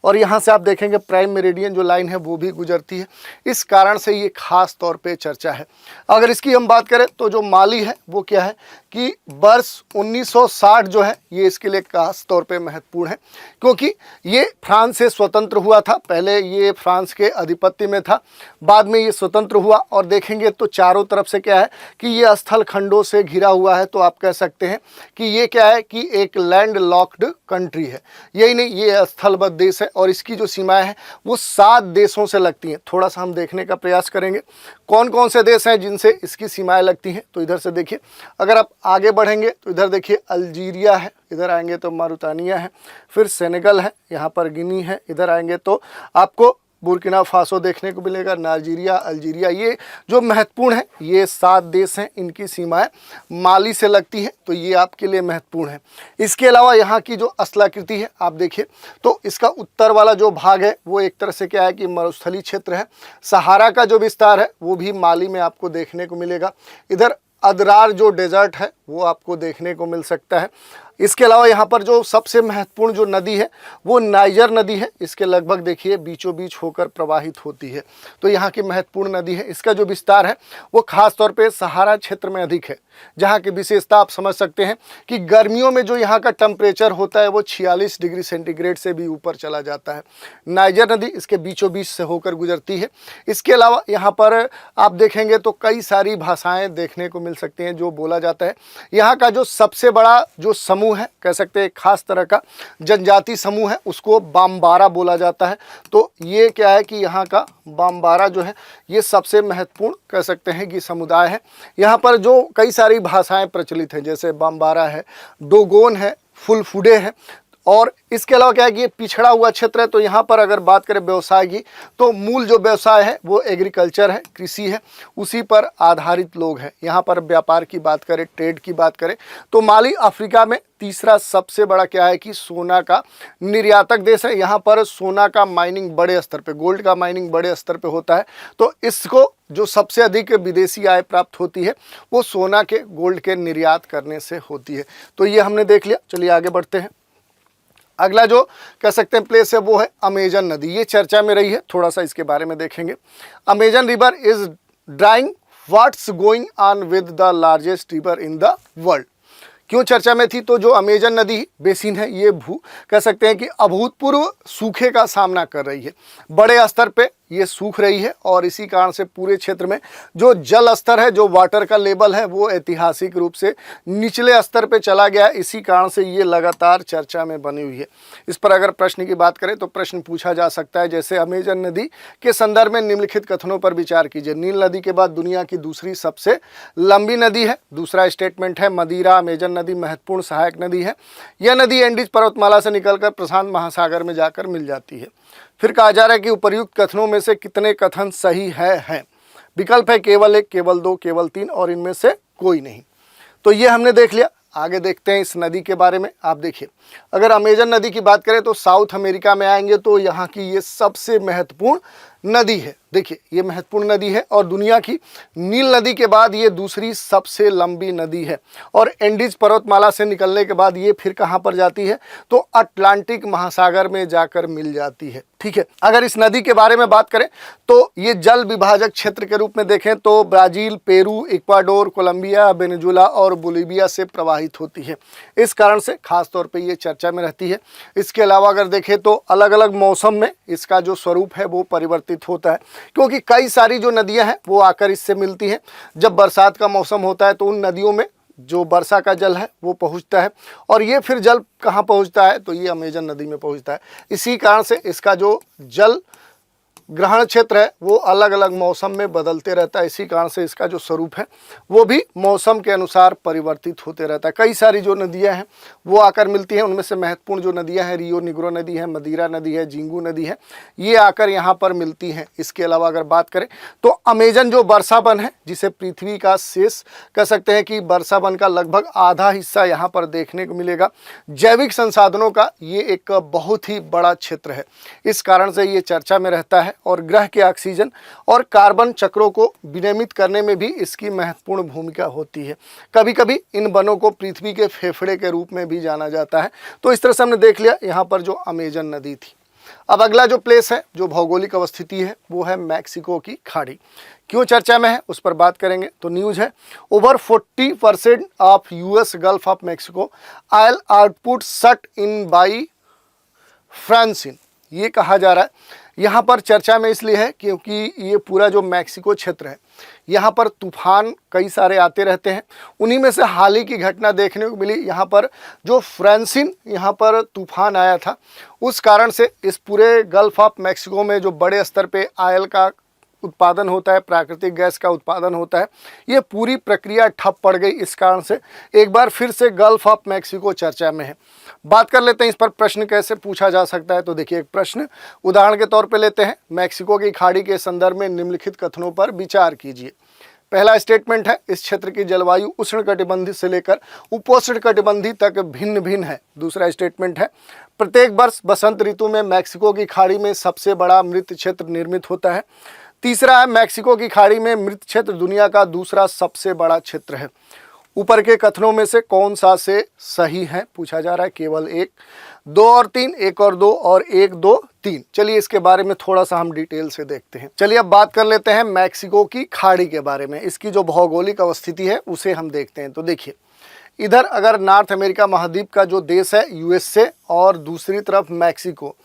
और यहाँ से आप देखेंगे प्राइम मेरिडियन जो लाइन है वो भी गुजरती है। इस कारण से ये खास तौर पे चर्चा है। अगर इसकी हम बात करें तो जो माली है वो क्या है कि वर्ष 1960 जो है ये इसके लिए खास तौर पे महत्वपूर्ण है क्योंकि ये फ्रांस से स्वतंत्र हुआ था। पहले ये फ्रांस के आधिपत्य में था, बाद में ये स्वतंत्र हुआ। और देखेंगे तो चारों तरफ से क्या है कि ये स्थल खंडों से घिरा हुआ है। तो आप कह सकते हैं कि ये क्या है कि एक लैंड लॉक्ड कंट्री है। यही नहीं, ये स्थलबद्ध देश है और इसकी जो सीमाएं हैं वो 7 देशों से लगती हैं। थोड़ा सा हम देखने का प्रयास करेंगे कौन कौन से देश हैं जिनसे इसकी सीमाएं लगती हैं। तो इधर से देखिए, अगर आप आगे बढ़ेंगे तो इधर देखिए अल्जीरिया है, इधर आएंगे तो मारुतानिया है, फिर सेनेगल है, यहाँ पर गिनी है, इधर आएंगे तो आपको बुर्किना फासो देखने को मिलेगा, नाइजीरिया, अल्जीरिया, ये जो महत्वपूर्ण है, ये 7 देश हैं, इनकी सीमाएं माली से लगती हैं, तो ये आपके लिए महत्वपूर्ण है। इसके अलावा यहाँ की जो स्थलाकृति है आप देखिए, तो इसका उत्तर वाला जो भाग है वो एक तरह से क्या है कि मरुस्थलीय क्षेत्र है। सहारा का जो विस्तार है वो भी माली में आपको देखने को मिलेगा। इधर अदरार जो डेजर्ट है वो आपको देखने को मिल सकता है। इसके अलावा यहाँ पर जो सबसे महत्वपूर्ण जो नदी है वो नाइजर नदी है। इसके लगभग देखिए बीचों बीच होकर प्रवाहित होती है, तो यहाँ की महत्वपूर्ण नदी है। इसका जो विस्तार है वो खास तौर पे सहारा क्षेत्र में अधिक है, जहाँ की विशेषता आप समझ सकते हैं कि गर्मियों में जो यहाँ का टेम्परेचर होता है वो 46 डिग्री सेंटीग्रेड से भी ऊपर चला जाता है। नाइजर नदी इसके बीचों बीच से होकर गुजरती है। इसके अलावा यहाँ पर आप देखेंगे तो कई सारी भाषाएं देखने को मिल सकती हैं जो बोला जाता है। यहाँ का जो सबसे बड़ा जो समूह है, कह सकते हैं खास तरह का जनजाति समूह है, उसको बाम्बारा बोला जाता है। तो ये क्या है कि यहाँ का बाम्बारा जो है ये सबसे महत्वपूर्ण कह सकते हैं कि समुदाय है। यहाँ पर जो कई सारी भाषाएं प्रचलित हैं, जैसे बाम्बारा है, डोगोन है, फुलफुडे है। और इसके अलावा क्या है कि ये पिछड़ा हुआ क्षेत्र है, तो यहाँ पर अगर बात करें व्यवसाय की, तो मूल जो व्यवसाय है वो एग्रीकल्चर है, कृषि है, उसी पर आधारित लोग हैं। यहाँ पर व्यापार की बात करें, ट्रेड की बात करें, तो माली अफ्रीका में तीसरा सबसे बड़ा क्या है कि सोना का निर्यातक देश है। यहाँ पर सोना का माइनिंग बड़े स्तर पे, गोल्ड का माइनिंग बड़े स्तर पे होता है, तो इसको जो सबसे अधिक विदेशी आय प्राप्त होती है वो सोना के, गोल्ड के निर्यात करने से होती है। तो ये हमने देख लिया, चलिए आगे बढ़ते हैं। अगला जो कह सकते हैं प्लेस है वो है अमेजन नदी। ये चर्चा में रही है, थोड़ा सा इसके बारे में देखेंगे। Amazon river is drawing, what's going on with the largest river in the world. क्यों चर्चा में थी? तो जो अमेजन नदी बेसिन है ये कह सकते हैं कि अभूतपूर्व सूखे का सामना कर रही है, बड़े स्तर पे ये सूख रही है, और इसी कारण से पूरे क्षेत्र में जो जल स्तर है, जो वाटर का लेवल है वो ऐतिहासिक रूप से निचले स्तर पे चला गया है। इसी कारण से ये लगातार चर्चा में बनी हुई है। इस पर अगर प्रश्न की बात करें तो प्रश्न पूछा जा सकता है, जैसे अमेजन नदी के संदर्भ में निम्नलिखित कथनों पर विचार कीजिए। नील नदी के बाद दुनिया की दूसरी सबसे लंबी नदी है। दूसरा स्टेटमेंट है मदिरा अमेजन नदी महत्वपूर्ण सहायक नदी है। यह नदी एंडीज पर्वतमाला से निकलकर प्रशांत महासागर में जाकर मिल जाती है। फिर कहा जा रहा है कि उपर्युक्त कथनों में से कितने कथन सही हैं। विकल्प है केवल 1, केवल 2, केवल 3 और इनमें से कोई नहीं। तो ये हमने देख लिया। आगे देखते हैं इस नदी के बारे में। आप देखिए, अगर अमेजन नदी की बात करें तो साउथ अमेरिका में आएंगे तो यहाँ की ये सबसे महत्वपूर्ण नदी है। देखिए ये महत्वपूर्ण नदी है और दुनिया की नील नदी के बाद ये दूसरी सबसे लंबी नदी है, और एंडीज पर्वतमाला से निकलने के बाद ये फिर कहाँ पर जाती है? तो अटलांटिक महासागर में जाकर मिल जाती है। ठीक है, अगर इस नदी के बारे में बात करें तो ये जल विभाजक क्षेत्र के रूप में देखें तो Brazil, Peru, Ecuador, Colombia, Venezuela और बोलीविया से प्रवाहित होती है। इस कारण से खास तौर पे ये चर्चा में रहती है। इसके अलावा अगर देखें तो अलग अलग मौसम में इसका जो स्वरूप है वो परिवर्तित होता है, क्योंकि कई सारी जो नदियां हैं वो आकर इससे मिलती हैं। जब बरसात का मौसम होता है तो उन नदियों में जो वर्षा का जल है वो पहुंचता है, और ये फिर जल कहाँ पहुंचता है? तो ये अमेजन नदी में पहुंचता है। इसी कारण से इसका जो जल ग्रहण क्षेत्र है वो अलग अलग मौसम में बदलते रहता है। इसी कारण से इसका जो स्वरूप है वो भी मौसम के अनुसार परिवर्तित होते रहता है। कई सारी जो नदियां हैं वो आकर मिलती हैं। उनमें से महत्वपूर्ण जो नदियां हैं रियो निग्रो नदी है, मदिरा नदी है, जिंगू नदी है, ये आकर यहाँ पर मिलती हैं। इसके अलावा अगर बात करें तो अमेजन जो वर्षावन है, जिसे पृथ्वी का शेष कह सकते हैं कि वर्षावन का लगभग आधा हिस्सा यहाँ पर देखने को मिलेगा। जैविक संसाधनों का ये एक बहुत ही बड़ा क्षेत्र है। इस कारण से ये चर्चा में रहता है, और ग्रह के ऑक्सीजन और कार्बन चक्रों को विनियमित करने में भी इसकी महत्वपूर्ण भूमिका होती है। कभी कभी इन वनों को पृथ्वी के फेफड़े के रूप में भी जाना जाता है। तो इस तरह से हमने देख लिया यहाँ पर जो अमेजन नदी थी। अब अगला जो प्लेस है, जो भौगोलिक अवस्थिति है, वो है मैक्सिको की खाड़ी। क्यों चर्चा में है उस पर बात करेंगे। तो न्यूज़ है over 40% of US gulf of Mexico oil output shut in by Francine. ये कहा जा रहा है यहाँ पर चर्चा में इसलिए है क्योंकि ये पूरा जो मैक्सिको क्षेत्र है यहाँ पर तूफान कई सारे आते रहते हैं। उन्हीं में से हाल ही की घटना देखने को मिली। यहाँ पर जो फ्रांसिन यहाँ पर तूफान आया था, उस कारण से इस पूरे गल्फ ऑफ मैक्सिको में जो बड़े स्तर पे ऑयल का उत्पादन होता है, प्राकृतिक गैस का उत्पादन होता है, ये पूरी प्रक्रिया ठप पड़ गई। इस कारण से एक बार फिर से गल्फ ऑफ मैक्सिको चर्चा में है। बात कर लेते हैं इस पर प्रश्न कैसे पूछा जा सकता है। तो देखिए, एक प्रश्न उदाहरण के तौर पे लेते हैं, मैक्सिको की खाड़ी के संदर्भ में निम्नलिखित कथनों पर विचार कीजिए। पहला स्टेटमेंट है, इस क्षेत्र की जलवायु उष्णकटिबंधीय से लेकर उपोष्णकटिबंधीय तक भिन्न भिन्न है। दूसरा स्टेटमेंट है, प्रत्येक वर्ष बसंत ऋतु में मैक्सिको की खाड़ी में सबसे बड़ा मृत क्षेत्र निर्मित होता है। तीसरा है, मैक्सिको की खाड़ी में मृत क्षेत्र दुनिया का दूसरा सबसे बड़ा क्षेत्र है। ऊपर के कथनों में से कौन सा से सही है पूछा जा रहा है। केवल 1, 2 और 3, 1 और 2 और 1, 2, 3। चलिए इसके बारे में थोड़ा सा हम डिटेल से देखते हैं। चलिए अब बात कर लेते हैं मैक्सिको की खाड़ी के बारे में। इसकी जो भौगोलिक अवस्थिति है उसे हम देखते हैं। तो देखिए, इधर अगर नॉर्थ अमेरिका महाद्वीप का जो देश है यूएसए और दूसरी तरफ मैक्सिको,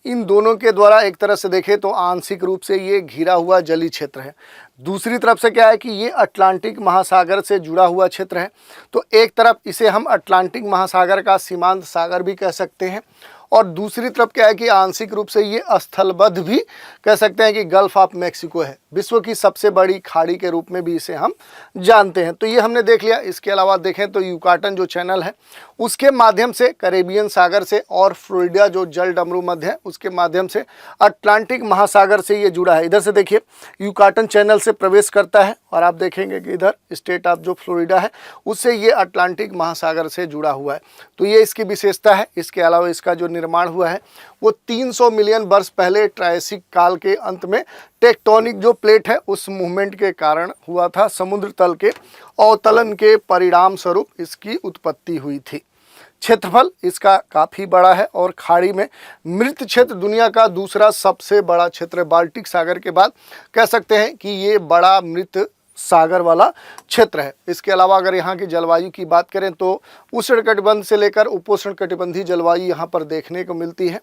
इन दोनों के द्वारा एक तरह से देखें तो आंशिक रूप से ये घिरा हुआ जलीय क्षेत्र है। दूसरी तरफ से क्या है कि ये अटलांटिक महासागर से जुड़ा हुआ क्षेत्र है। तो एक तरफ इसे हम अटलांटिक महासागर का सीमांत सागर भी कह सकते हैं, और दूसरी तरफ क्या है कि आंशिक रूप से ये स्थलबद्ध भी कह सकते हैं कि गल्फ ऑफ मैक्सिको है। विश्व की सबसे बड़ी खाड़ी के रूप में भी इसे हम जानते हैं। तो ये हमने देख लिया। इसके अलावा देखें तो युकाटन जो चैनल है उसके माध्यम से कैरेबियन सागर से, और फ्लोरिडा जो जल डमरू मध्य है उसके माध्यम से अटलांटिक महासागर से ये जुड़ा है। इधर से देखिए, युकाटन चैनल से प्रवेश करता है, और आप देखेंगे कि इधर स्टेट ऑफ जो फ्लोरिडा है उससे ये अटलांटिक महासागर से जुड़ा हुआ है। तो ये इसकी विशेषता है। इसके अलावा इसका जो निर्माण हुआ है वो 300 मिलियन वर्ष पहले ट्रायसिक काल के अंत में टेक्टोनिक जो प्लेट है उस मूवमेंट के कारण हुआ था। समुद्र तल के अवतलन के परिणाम स्वरूप इसकी उत्पत्ति हुई थी। क्षेत्रफल इसका काफ़ी बड़ा है, और खाड़ी में मृत क्षेत्र दुनिया का दूसरा सबसे बड़ा क्षेत्र है। बाल्टिक सागर के बाद कह सकते हैं कि ये बड़ा मृत सागर वाला क्षेत्र है। इसके अलावा अगर यहाँ की जलवायु की बात करें तो उष्णकटिबंध से लेकर उपोष्णकटिबंधीय जलवायु यहाँ पर देखने को मिलती है।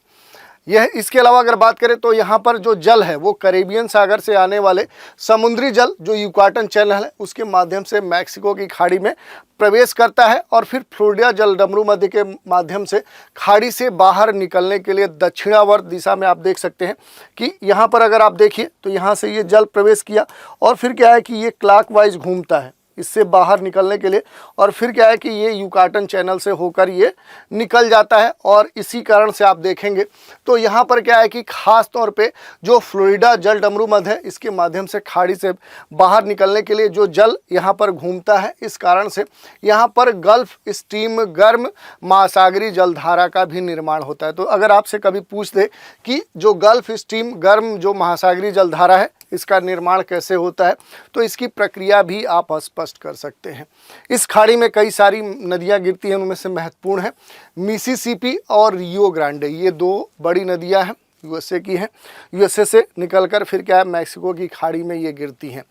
यह इसके अलावा अगर बात करें तो यहाँ पर जो जल है वो कैरेबियन सागर से आने वाले समुद्री जल जो युकाटन चैनल है उसके माध्यम से मैक्सिको की खाड़ी में प्रवेश करता है, और फिर फ्लोरिडा जल डमरू मध्य के माध्यम से खाड़ी से बाहर निकलने के लिए दक्षिणावर्त दिशा में आप देख सकते हैं कि यहाँ पर अगर आप देखिए तो यहाँ से ये जल प्रवेश किया, और फिर क्या है कि ये क्लॉकवाइज घूमता है इससे बाहर निकलने के लिए, और फिर क्या है कि ये युकाटन चैनल से होकर ये निकल जाता है। और इसी कारण से आप देखेंगे तो यहाँ पर क्या है कि खास तौर पे जो फ्लोरिडा जल डमरू मध्य है इसके माध्यम से खाड़ी से बाहर निकलने के लिए जो जल यहाँ पर घूमता है, इस कारण से यहाँ पर गल्फ स्ट्रीम गर्म महासागरीय जलधारा का भी निर्माण होता है। तो अगर आपसे कभी पूछ दे कि जो गल्फ स्ट्रीम गर्म जो महासागरीय जलधारा है इसका निर्माण कैसे होता है, तो इसकी प्रक्रिया भी आप स्पष्ट कर सकते हैं। इस खाड़ी में कई सारी नदियां गिरती हैं, उनमें से महत्वपूर्ण है मिसिसिपी और रियो ग्रांडे। ये 2 बड़ी नदियां हैं, यूएसए की हैं। यूएसए से निकलकर फिर क्या है मैक्सिको की खाड़ी में ये गिरती हैं।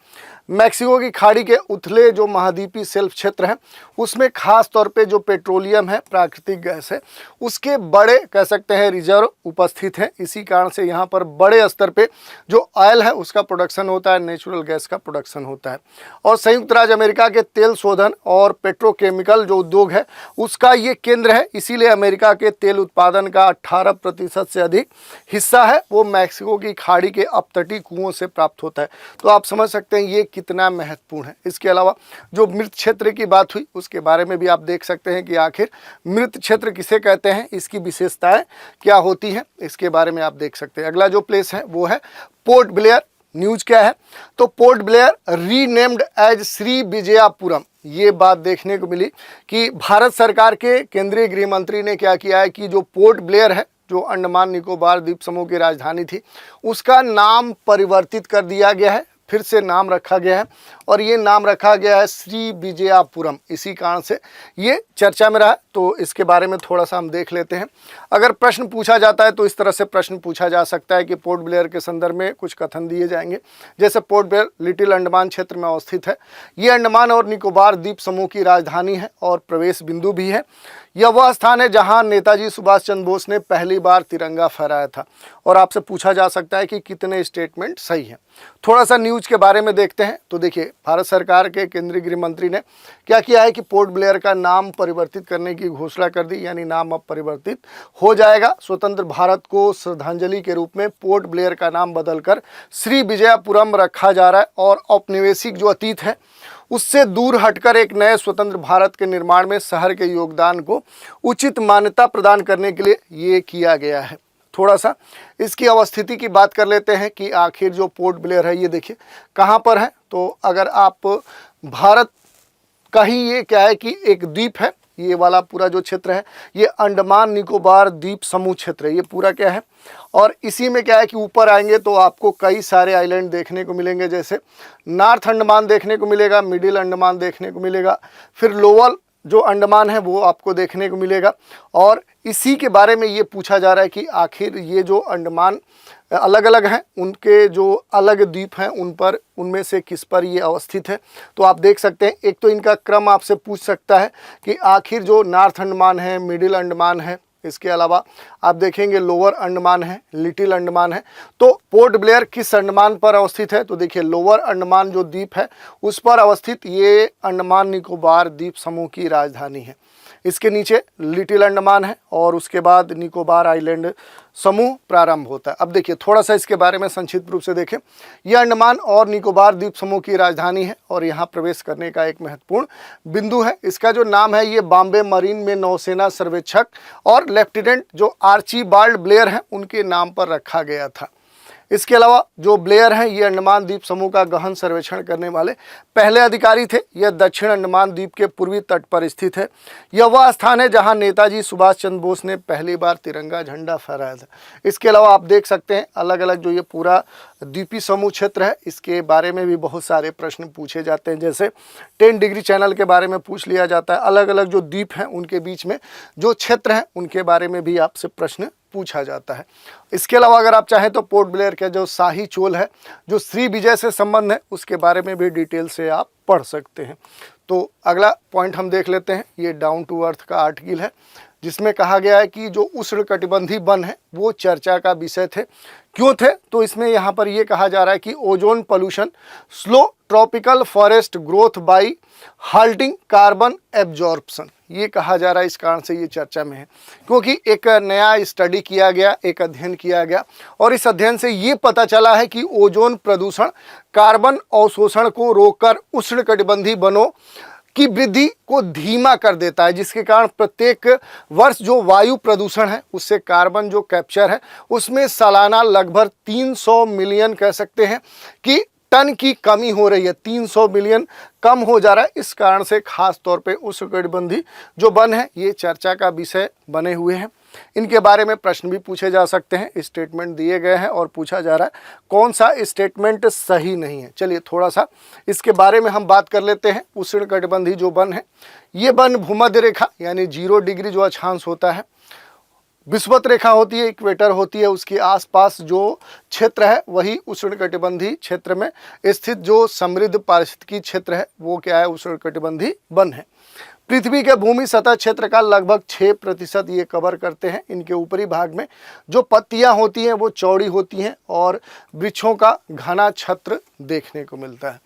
मैक्सिको की खाड़ी के उथले जो महाद्वीपीय शेल्फ क्षेत्र है उसमें खास तौर पे जो पेट्रोलियम है, प्राकृतिक गैस है, उसके बड़े कह सकते हैं रिजर्व उपस्थित हैं। इसी कारण से यहाँ पर बड़े स्तर पे जो ऑयल है उसका प्रोडक्शन होता है, नेचुरल गैस का प्रोडक्शन होता है। और संयुक्त राज्य अमेरिका के तेल शोधन और पेट्रोकेमिकल जो उद्योग है उसका ये केंद्र है। इसीलिए अमेरिका के तेल उत्पादन का 18% से अधिक हिस्सा है वो मैक्सिको की खाड़ी के अपतटीय कुओं से प्राप्त होता है। तो आप समझ सकते हैं ये कितना महत्वपूर्ण है। इसके अलावा जो मृत क्षेत्र की बात हुई उसके बारे में भी आप देख सकते हैं कि आखिर मृत क्षेत्र किसे कहते हैं, इसकी विशेषताएं क्या होती हैं, इसके बारे में आप देख सकते हैं। अगला जो प्लेस है वो है पोर्ट ब्लेयर। न्यूज क्या है तो पोर्ट ब्लेयर रीनेम्ड एज श्री विजयापुरम। ये बात देखने को मिली कि भारत सरकार के केंद्रीय गृह मंत्री ने क्या किया है कि जो पोर्ट ब्लेयर है जो अंडमान निकोबार द्वीप समूह की राजधानी थी उसका नाम परिवर्तित कर दिया गया है, फिर से नाम रखा गया है, और ये नाम रखा गया है श्री विजयापुरम। इसी कारण से ये चर्चा में रहा। तो इसके बारे में थोड़ा सा हम देख लेते हैं। अगर प्रश्न पूछा जाता है तो इस तरह से प्रश्न पूछा जा सकता है कि पोर्ट ब्लेयर के संदर्भ में कुछ कथन दिए जाएंगे। जैसे पोर्ट ब्लेयर लिटिल अंडमान क्षेत्र में अवस्थित है। ये अंडमान और निकोबार द्वीप समूह की राजधानी है और प्रवेश बिंदु भी है। यह वह स्थान है जहां नेताजी सुभाष चंद्र बोस ने पहली बार तिरंगा फहराया था। और आपसे पूछा जा सकता है कि कितने स्टेटमेंट सही हैं। थोड़ा सा न्यूज के बारे में देखते हैं। तो देखिए, भारत सरकार के केंद्रीय गृह मंत्री ने क्या किया है कि पोर्ट ब्लेयर का नाम परिवर्तित करने की घोषणा कर दी, यानी नाम अब परिवर्तित हो जाएगा। स्वतंत्र भारत को श्रद्धांजलि के रूप में पोर्ट ब्लेयर का नाम बदलकर श्री विजयपुरम रखा जा रहा है और औपनिवेशिक जो अतीत है उससे दूर हटकर एक नए स्वतंत्र भारत के निर्माण में शहर के योगदान को उचित मान्यता प्रदान करने के लिए ये किया गया है। थोड़ा सा इसकी अवस्थिति की बात कर लेते हैं कि आखिर जो पोर्ट ब्लेयर है ये देखिए कहाँ पर है। तो अगर आप भारत का ही ये क्या है कि एक द्वीप है, ये वाला पूरा जो क्षेत्र है ये अंडमान निकोबार द्वीप समूह क्षेत्र है, ये पूरा क्या है। और इसी में क्या है कि ऊपर आएंगे तो आपको कई सारे आइलैंड देखने को मिलेंगे, जैसे नॉर्थ अंडमान देखने को मिलेगा, मिडिल अंडमान देखने को मिलेगा, फिर लोअर जो अंडमान है वो आपको देखने को मिलेगा। और इसी के बारे में ये पूछा जा रहा है कि आखिर ये जो अंडमान अलग अलग हैं, उनके जो अलग द्वीप हैं उन पर, उनमें से किस पर ये अवस्थित है। तो आप देख सकते हैं, एक तो इनका क्रम आपसे पूछ सकता है कि आखिर जो नॉर्थ अंडमान है, मिडिल अंडमान है, इसके अलावा आप देखेंगे लोअर अंडमान है, लिटिल अंडमान है। तो पोर्ट ब्लेयर किस अंडमान पर अवस्थित है? तो देखिए लोअर अंडमान जो द्वीप है उस पर अवस्थित ये अंडमान निकोबार द्वीप समूह की राजधानी है। इसके नीचे लिटिल अंडमान है और उसके बाद निकोबार आइलैंड समूह प्रारंभ होता है। अब देखिए थोड़ा सा इसके बारे में संक्षिप्त रूप से देखें। यह अंडमान और निकोबार द्वीप समूह की राजधानी है और यहाँ प्रवेश करने का एक महत्वपूर्ण बिंदु है। इसका जो नाम है ये बॉम्बे मरीन में नौसेना सर्वेक्षक और लेफ्टिनेंट जो आर्चीबाल्ड ब्लेयर हैं उनके नाम पर रखा गया था। इसके अलावा जो ब्लेयर हैं ये अंडमान द्वीप समूह का गहन सर्वेक्षण करने वाले पहले अधिकारी थे। यह दक्षिण अंडमान द्वीप के पूर्वी तट पर स्थित है। यह वह स्थान है जहां नेताजी सुभाष चंद्र बोस ने पहली बार तिरंगा झंडा फहराया था। इसके अलावा आप देख सकते हैं अलग अलग जो ये पूरा द्वीपी समूह क्षेत्र है इसके बारे में भी बहुत सारे प्रश्न पूछे जाते हैं, जैसे 10 डिग्री चैनल के बारे में पूछ लिया जाता है। अलग अलग जो द्वीप हैं उनके बीच में जो क्षेत्र हैं उनके बारे में भी आपसे प्रश्न पूछा जाता है। इसके अलावा अगर आप चाहें तो पोर्ट ब्लेयर के जो शाही चोल है जो श्री विजय से संबंध है उसके बारे में भी डिटेल से आप पढ़ सकते हैं। तो अगला पॉइंट हम देख लेते हैं, ये डाउन टू अर्थ का आर्टिकल है जिसमें कहा गया है कि जो उष्णकटिबंधीय वन है वो चर्चा का विषय थे। क्यों थे? तो इसमें यहाँ पर ये कहा जा रहा है कि ozone pollution, slow tropical forest growth by halting carbon absorption, ये कहा जा रहा है। इस कारण से ये चर्चा में है क्योंकि एक नया स्टडी किया गया, एक अध्ययन किया गया और इस अध्ययन से ये पता चला है कि ओजोन प्रदूषण कार्बन अवशोषण को रोककर उष्णकटिबंधीय वनों की वृद्धि को धीमा कर देता है, जिसके कारण प्रत्येक वर्ष जो वायु प्रदूषण है उससे कार्बन जो कैप्चर है उसमें सालाना लगभग 300 मिलियन कह सकते हैं कि टन की कमी हो रही है। 300 मिलियन कम हो जा रहा है। इस कारण से खास तौर पे उष्णकटिबंधीय जो वन है ये चर्चा का विषय बने हुए हैं। इनके बारे में प्रश्न भी पूछे जा सकते हैं। स्टेटमेंट दिए गए हैं और पूछा जा रहा है कौन सा स्टेटमेंट सही नहीं है। चलिए थोड़ा सा इसके बारे में हम बात कर लेते हैं। उष्णकटिबंधीय जो वन है ये वन भूमध्य रेखा यानी 0 डिग्री जो अक्षांश होता है, विषुवत रेखा होती है, इक्वेटर होती है, उसके आसपास जो क्षेत्र है वही उष्णकटिबंधीय क्षेत्र में स्थित जो समृद्ध पारिस्थितिकी क्षेत्र है वो क्या है, उष्णकटिबंधीय वन है। पृथ्वी के भूमि सतह क्षेत्र का लगभग 6% ये कवर करते हैं। इनके ऊपरी भाग में जो पत्तियां होती हैं वो चौड़ी होती हैं और वृक्षों का घना छत्र देखने को मिलता है।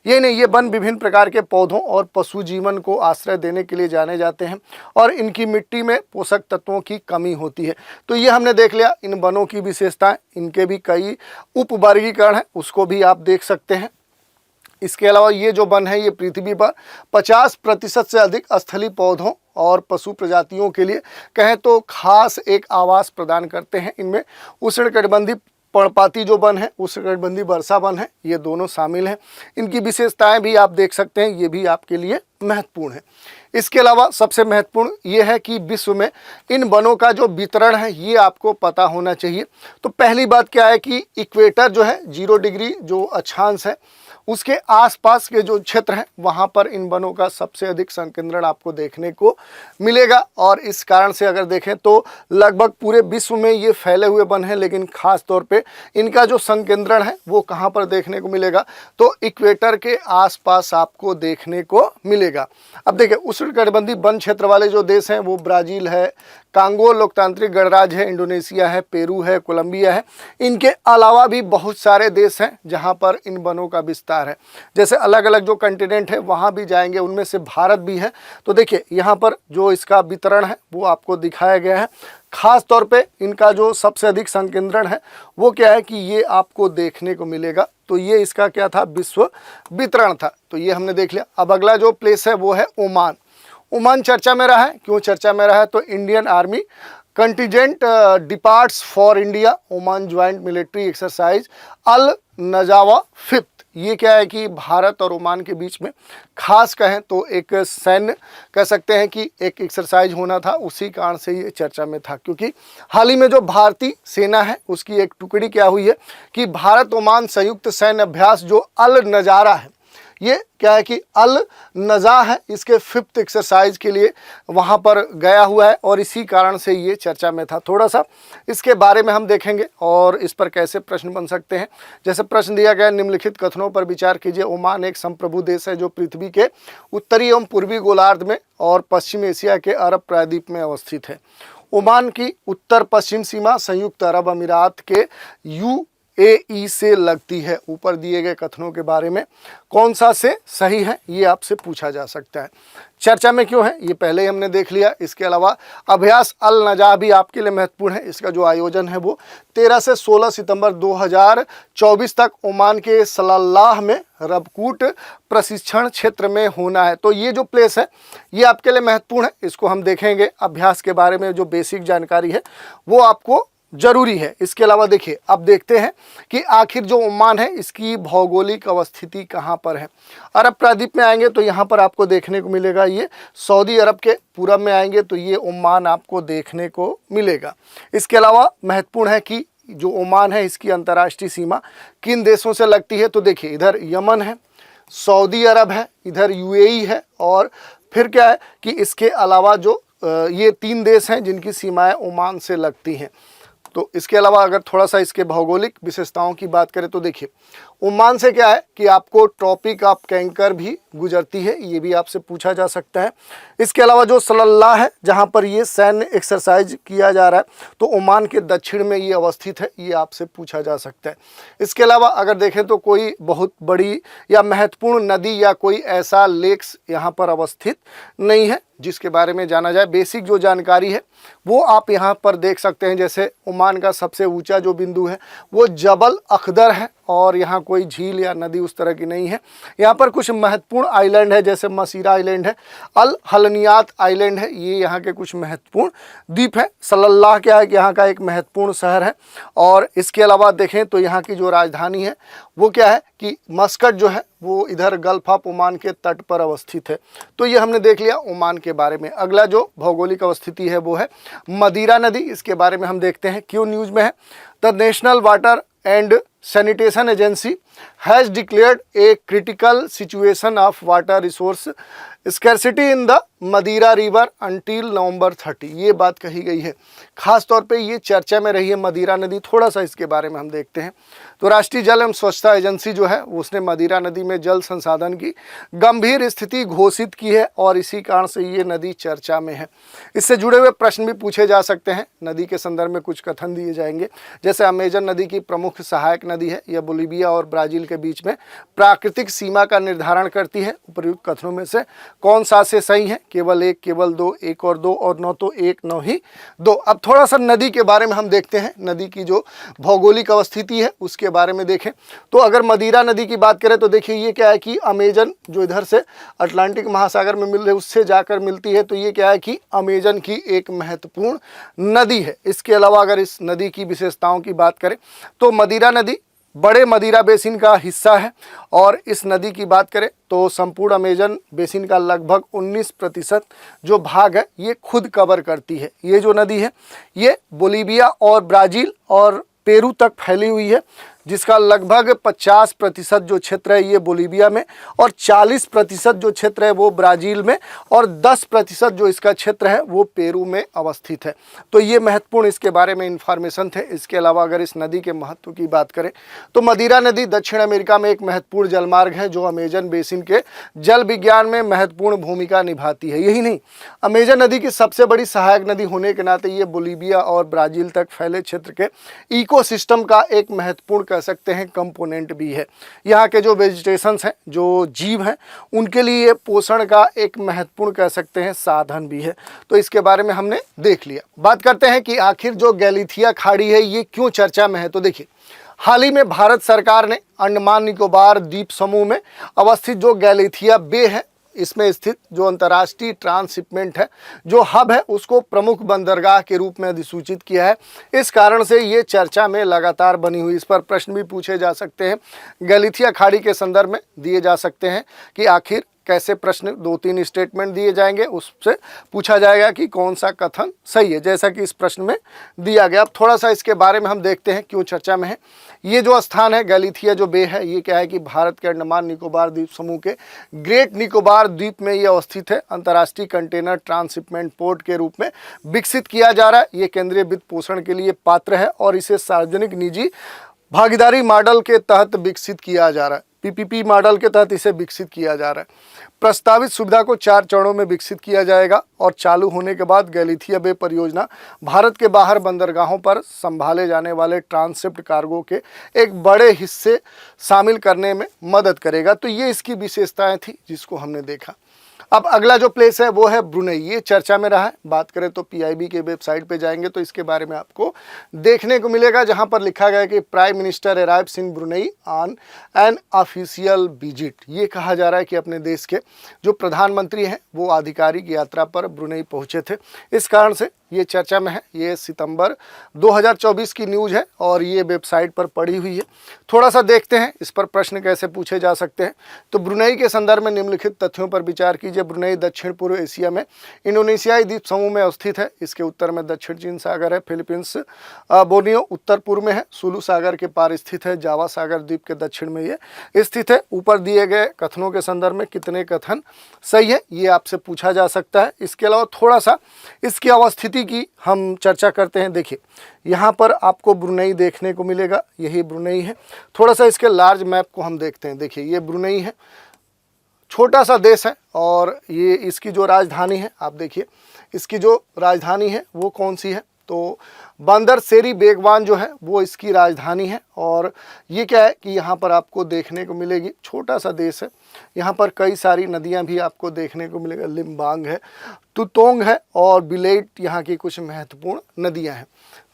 ये नहीं, ये वन विभिन्न प्रकार के पौधों और पशु जीवन को आश्रय देने के लिए जाने जाते हैं और इनकी मिट्टी में पोषक तत्वों की कमी होती है। तो ये हमने देख लिया इन वनों की विशेषताएं। इनके भी कई उपवर्गीकरण हैं, उसको भी आप देख सकते हैं। इसके अलावा ये जो वन है ये पृथ्वी पर 50% से अधिक स्थलीय पौधों और पशु प्रजातियों के लिए कहें तो खास एक आवास प्रदान करते हैं। इनमें उष्णकटिबंधीय पर्णपाती जो वन है, उष्णकटिबंधीय वर्षा वन है, ये दोनों शामिल हैं। इनकी विशेषताएं भी आप देख सकते हैं, ये भी आपके लिए महत्वपूर्ण है। इसके अलावा सबसे महत्वपूर्ण ये है कि विश्व में इन वनों का जो वितरण है ये आपको पता होना चाहिए। तो पहली बात क्या है कि इक्वेटर जो है 0 डिग्री जो अक्षांश है उसके आसपास के जो क्षेत्र हैं वहाँ पर इन वनों का सबसे अधिक संकेंद्रण आपको देखने को मिलेगा। और इस कारण से अगर देखें तो लगभग पूरे विश्व में ये फैले हुए वन हैं, लेकिन खास तौर पे इनका जो संकेंद्रण है वो कहाँ पर देखने को मिलेगा, तो इक्वेटर के आसपास आपको देखने को मिलेगा। अब देखिए उष्णकटिबंधीय वन क्षेत्र वाले जो देश हैं वो ब्राज़ील है, कांगो लोकतांत्रिक गणराज्य है, इंडोनेशिया है, पेरू है, कोलंबिया है। इनके अलावा भी बहुत सारे देश हैं जहां पर इन वनों का विस्तार है। जैसे अलग अलग जो कंटिनेंट है वहां भी जाएंगे, उनमें से भारत भी है। तो देखिए यहाँ पर जो इसका वितरण है वो आपको दिखाया गया है। खास तौर पे इनका जो सबसे अधिक संकेंद्रण है वो क्या है कि ये आपको देखने को मिलेगा। तो ये इसका क्या था, विश्व वितरण था। तो ये हमने देख लिया। अब अगला जो प्लेस है वो है ओमान। ओमान चर्चा में रहा है। क्यों चर्चा में रहा है, तो Indian Army contingent departs for India Oman joint military exercise al Najah 5। ये क्या है कि भारत और ओमान के बीच में खास कहें तो एक सैन्य कह सकते हैं कि एक एक्सरसाइज होना था। उसी कारण से ये चर्चा में था, क्योंकि हाल ही में जो भारतीय सेना है उसकी एक टुकड़ी क्या हुई है कि भारत ओमान संयुक्त सैन्य अभ्यास जो अल नजारा है, ये क्या है कि अल नजा है, इसके 5th एक्सरसाइज के लिए वहाँ पर गया हुआ है और इसी कारण से ये चर्चा में था। थोड़ा सा इसके बारे में हम देखेंगे और इस पर कैसे प्रश्न बन सकते हैं। जैसे प्रश्न दिया गया, निम्नलिखित कथनों पर विचार कीजिए। ओमान एक संप्रभु देश है जो पृथ्वी के उत्तरी एवं पूर्वी गोलार्ध में और पश्चिम एशिया के अरब प्रायद्वीप में अवस्थित है। ओमान की उत्तर पश्चिम सीमा संयुक्त अरब अमीरात के UAE से लगती है। ऊपर दिए गए कथनों के बारे में कौन सा से सही है ये आपसे पूछा जा सकता है। चर्चा में क्यों है ये पहले ही हमने देख लिया। इसके अलावा अभ्यास अल नजा भी आपके लिए महत्वपूर्ण है। इसका जो आयोजन है वो 13 से 16 सितंबर 2024 तक ओमान के सलालाह में रबकूट प्रशिक्षण क्षेत्र में होना है। तो ये जो प्लेस है ये आपके लिए महत्वपूर्ण है, इसको हम देखेंगे। अभ्यास के बारे में जो बेसिक जानकारी है वो आपको जरूरी है। इसके अलावा देखिए, अब देखते हैं कि आखिर जो ओमान है इसकी भौगोलिक अवस्थिति कहाँ पर है। अरब प्रायद्वीप में आएंगे तो यहाँ पर आपको देखने को मिलेगा, ये सऊदी अरब के पूरब में आएंगे तो ये ओमान आपको देखने को मिलेगा। इसके अलावा महत्वपूर्ण है कि जो ओमान है इसकी अंतर्राष्ट्रीय सीमा किन देशों से लगती है। तो देखिए, इधर यमन है, सऊदी अरब है, इधर UAE है और फिर क्या है कि इसके अलावा जो ये 3 देश हैं जिनकी सीमाएं ओमान से लगती हैं। तो इसके अलावा अगर थोड़ा सा इसके भौगोलिक विशेषताओं की बात करें तो देखिए, ओमान से क्या है कि आपको ट्रॉपिक ऑफ कैंकर भी गुजरती है, ये भी आपसे पूछा जा सकता है। इसके अलावा जो सलालाह है जहाँ पर ये सैन्य एक्सरसाइज किया जा रहा है तो ओमान के दक्षिण में ये अवस्थित है, ये आपसे पूछा जा सकता है। इसके अलावा अगर देखें तो कोई बहुत बड़ी या महत्वपूर्ण नदी या कोई ऐसा लेक्स यहाँ पर अवस्थित नहीं है जिसके बारे में जाना जाए। बेसिक जो जानकारी है वो आप यहाँ पर देख सकते हैं। जैसे ओमान का सबसे ऊंचा जो बिंदु है वो जबल अख्दर है और यहाँ कोई झील या नदी उस तरह की नहीं है। यहाँ पर कुछ महत्वपूर्ण आइलैंड है, जैसे मसीरा आइलैंड है, अल हलनियात आइलैंड है, ये यहाँ के कुछ महत्वपूर्ण द्वीप है। सलालाह क्या है कि यहाँ का एक महत्वपूर्ण शहर है। और इसके अलावा देखें तो यहाँ की जो राजधानी है वो क्या है कि मस्कट जो है वो इधर गल्फ ऑफ ओमान के तट पर अवस्थित है। तो ये हमने देख लिया ओमान के बारे में। अगला जो भौगोलिक अवस्थिति है वो है मदिरा नदी। इसके बारे में हम देखते हैं, क्यों न्यूज़ में है। The national water and sanitation agency has declared a critical situation of water resource scarcity in the मदिरा रिवर अंटिल नवंबर 30। ये बात कही गई है। खास तौर पे ये चर्चा में रही है मदिरा नदी। थोड़ा सा इसके बारे में हम देखते हैं। तो राष्ट्रीय जल एवं स्वच्छता एजेंसी जो है उसने मदिरा नदी में जल संसाधन की गंभीर स्थिति घोषित की है और इसी कारण से ये नदी चर्चा में है। इससे जुड़े हुए प्रश्न भी पूछे जा सकते हैं। नदी के संदर्भ में कुछ कथन दिए जाएंगे, जैसे अमेजन नदी की प्रमुख सहायक नदी है। यह बोलीविया और ब्राज़ील के बीच में प्राकृतिक सीमा का निर्धारण करती है। उपर्युक्त कथनों में से कौन सा से सही है? केवल 1, केवल 2, 1 और 2 और 9 तो 1, 9 ही 2। अब थोड़ा सा नदी के बारे में हम देखते हैं। नदी की जो भौगोलिक अवस्थिति है उसके बारे में देखें तो अगर मदिरा नदी की बात करें तो देखिए ये क्या है कि अमेजन जो इधर से अटलांटिक महासागर में मिल रही है उससे जाकर मिलती है। तो ये क्या है कि अमेजन की एक महत्वपूर्ण नदी है। इसके अलावा अगर इस नदी की विशेषताओं की बात करें तो मदिरा नदी बड़े मदिरा बेसिन का हिस्सा है और इस नदी की बात करें तो संपूर्ण अमेजन बेसिन का लगभग 19% जो भाग है ये खुद कवर करती है। ये जो नदी है ये बोलीविया और ब्राज़ील और पेरू तक फैली हुई है, जिसका लगभग 50% जो क्षेत्र है ये बोलीविया में, और 40% जो क्षेत्र है वो ब्राज़ील में, और 10% जो इसका क्षेत्र है वो पेरू में अवस्थित है। तो ये महत्वपूर्ण इसके बारे में इंफॉर्मेशन थे। इसके अलावा अगर इस नदी के महत्व की बात करें तो मदिरा नदी दक्षिण अमेरिका में एक महत्वपूर्ण जलमार्ग है जो अमेजन बेसिन के जल विज्ञान में महत्वपूर्ण भूमिका निभाती है। यही नहीं, अमेजन नदी की सबसे बड़ी सहायक नदी होने के नाते ये बोलीविया और ब्राज़ील तक फैले क्षेत्र के इकोसिस्टम का एक महत्वपूर्ण कह सकते हैं कंपोनेंट भी है। यहाँ के जो वेजिटेशंस हैं, जो जीव हैं, उनके लिए पोषण का एक महत्वपूर्ण कह सकते हैं साधन भी है। तो इसके बारे में हमने देख लिया। बात करते हैं कि आखिर जो गैलीथिया खाड़ी है ये क्यों चर्चा में है। तो देखिए, हाल ही में भारत सरकार ने अंडमान निकोबार द्वीप समूह में अवस्थित जो गैलीथिया बे है, इसमें स्थित जो अंतर्राष्ट्रीय ट्रांसशिपमेंट है, जो हब है, उसको प्रमुख बंदरगाह के रूप में अधिसूचित किया है। इस कारण से ये चर्चा में लगातार बनी हुई। इस पर प्रश्न भी पूछे जा सकते हैं, गैलीथिया खाड़ी के संदर्भ में दिए जा सकते हैं कि आखिर कैसे प्रश्न 2-3 स्टेटमेंट दिए जाएंगे, उससे पूछा जाएगा कि कौन सा कथन सही है, जैसा कि इस प्रश्न में दिया गया। अब थोड़ा सा इसके बारे में हम देखते हैं क्यों चर्चा में है। ये जो स्थान है गैलीथिया जो बे है, ये क्या है कि भारत के अंडमान निकोबार द्वीप समूह के ग्रेट निकोबार द्वीप में ये अवस्थित है। अंतर्राष्ट्रीय कंटेनर ट्रांसशिपमेंट पोर्ट के रूप में विकसित किया जा रहा है। ये केंद्रीय वित्त पोषण के लिए पात्र है और इसे सार्वजनिक निजी भागीदारी मॉडल के तहत विकसित किया जा रहा है। पीपीपी मॉडल के तहत इसे विकसित किया जा रहा है। प्रस्तावित सुविधा को 4 चरणों में विकसित किया जाएगा और चालू होने के बाद गैलीथिया बे परियोजना भारत के बाहर बंदरगाहों पर संभाले जाने वाले ट्रांसशिप्ड कार्गो के एक बड़े हिस्से शामिल करने में मदद करेगा। तो ये इसकी विशेषताएं थी जिसको हमने देखा। अब अगला जो प्लेस है वो है ब्रुनेई। ये चर्चा में रहा है। बात करें तो पीआईबी के वेबसाइट पे जाएंगे तो इसके बारे में आपको देखने को मिलेगा, जहां पर लिखा गया है कि prime minister arrives in Brunei on an official visit. ये कहा जा रहा है कि अपने देश के जो प्रधानमंत्री हैं वो आधिकारिक यात्रा पर ब्रुनेई पहुंचे थे। इस कारण से ये चर्चा में है। ये सितंबर 2024 की न्यूज़ है और ये वेबसाइट पर पड़ी हुई है। थोड़ा सा देखते हैं इस पर प्रश्न कैसे पूछे जा सकते हैं। तो ब्रुनेई के संदर्भ में निम्नलिखित तथ्यों पर विचार कीजिए। ब्रुनेई दक्षिण पूर्व एशिया में इंडोनेशियाई द्वीप समूह में अवस्थित है। इसके उत्तर में दक्षिण चीन सागर है, फिलीपींस बोर्नियो उत्तर पूर्व में है, सुलू सागर के पार स्थित है, जावा सागर द्वीप के दक्षिण में ये स्थित है। ऊपर दिए गए कथनों के संदर्भ में कितने कथन सही है ये आपसे पूछा जा सकता है। इसके अलावा थोड़ा सा इसकी अवस्थिति की हम चर्चा करते हैं। देखिए, यहाँ पर आपको ब्रुनेई देखने को मिलेगा, यही ब्रुनेई है। थोड़ा सा इसके लार्ज मैप को हम देखते हैं। देखिए, ये ब्रुनेई है, छोटा सा देश है और ये इसकी जो राजधानी है, आप देखिए इसकी जो राजधानी है वो कौन सी है, तो बंदर सेरी बेगवान जो है वो इसकी राजधानी है। और ये क्या है कि यहाँ पर आपको देखने को मिलेगी, छोटा सा देश है, यहाँ पर कई सारी नदियाँ भी आपको देखने को मिलेगा। लिम्बांग है, तुतोंग है और बिलेट यहाँ की कुछ महत्वपूर्ण नदियाँ हैं।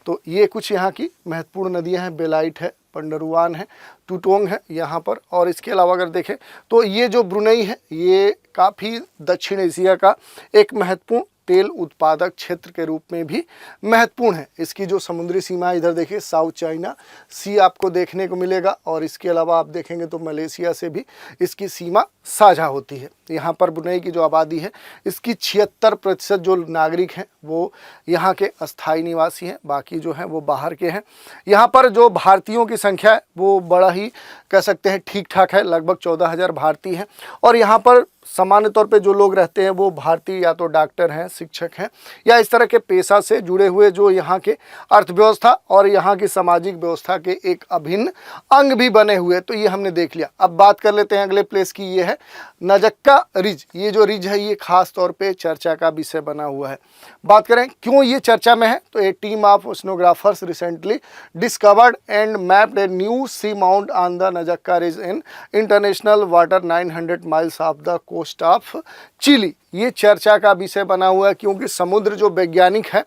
तो ये कुछ यहाँ की महत्वपूर्ण नदियाँ हैं। बेलाइट है, पंडरुआन है, टूटोंग है यहाँ पर। और इसके अलावा अगर देखें तो ये जो ब्रुनेई है ये काफ़ी दक्षिण एशिया का एक महत्वपूर्ण तेल उत्पादक क्षेत्र के रूप में भी महत्वपूर्ण है। इसकी जो समुद्री सीमा है, इधर देखिए साउथ चाइना सी आपको देखने को मिलेगा। और इसके अलावा आप देखेंगे तो मलेशिया से भी इसकी सीमा साझा होती है। यहाँ पर ब्रुनेई की जो आबादी है इसकी 76% जो नागरिक हैं वो यहाँ के अस्थायी निवासी हैं, बाकी जो हैं वो बाहर के हैं। यहाँ पर जो भारतीयों की संख्या है वो बड़ा ही कह सकते हैं ठीक ठाक है, लगभग 14,000 भारतीय हैं। और यहाँ पर सामान्य तौर पे जो लोग रहते हैं वो भारतीय या तो डॉक्टर हैं, शिक्षक हैं या इस तरह के पेशा से जुड़े हुए जो यहाँ के अर्थव्यवस्था और यहाँ की सामाजिक व्यवस्था के एक अभिन्न अंग भी बने हुए। तो ये हमने देख लिया। अब बात कर लेते हैं अगले प्लेस की। ये है नजक्का रिज। ये जो रिज है ये खास तौर पे चर्चा का विषय बना हुआ है। बात करें क्यों ये चर्चा में है, तो a team of oceanographers recently discovered and mapped a new seamount on the Nazca ridge in international water 900 miles off the coast of Chile. ये चर्चा का विषय बना हुआ है क्योंकि समुद्र जो वैज्ञानिक है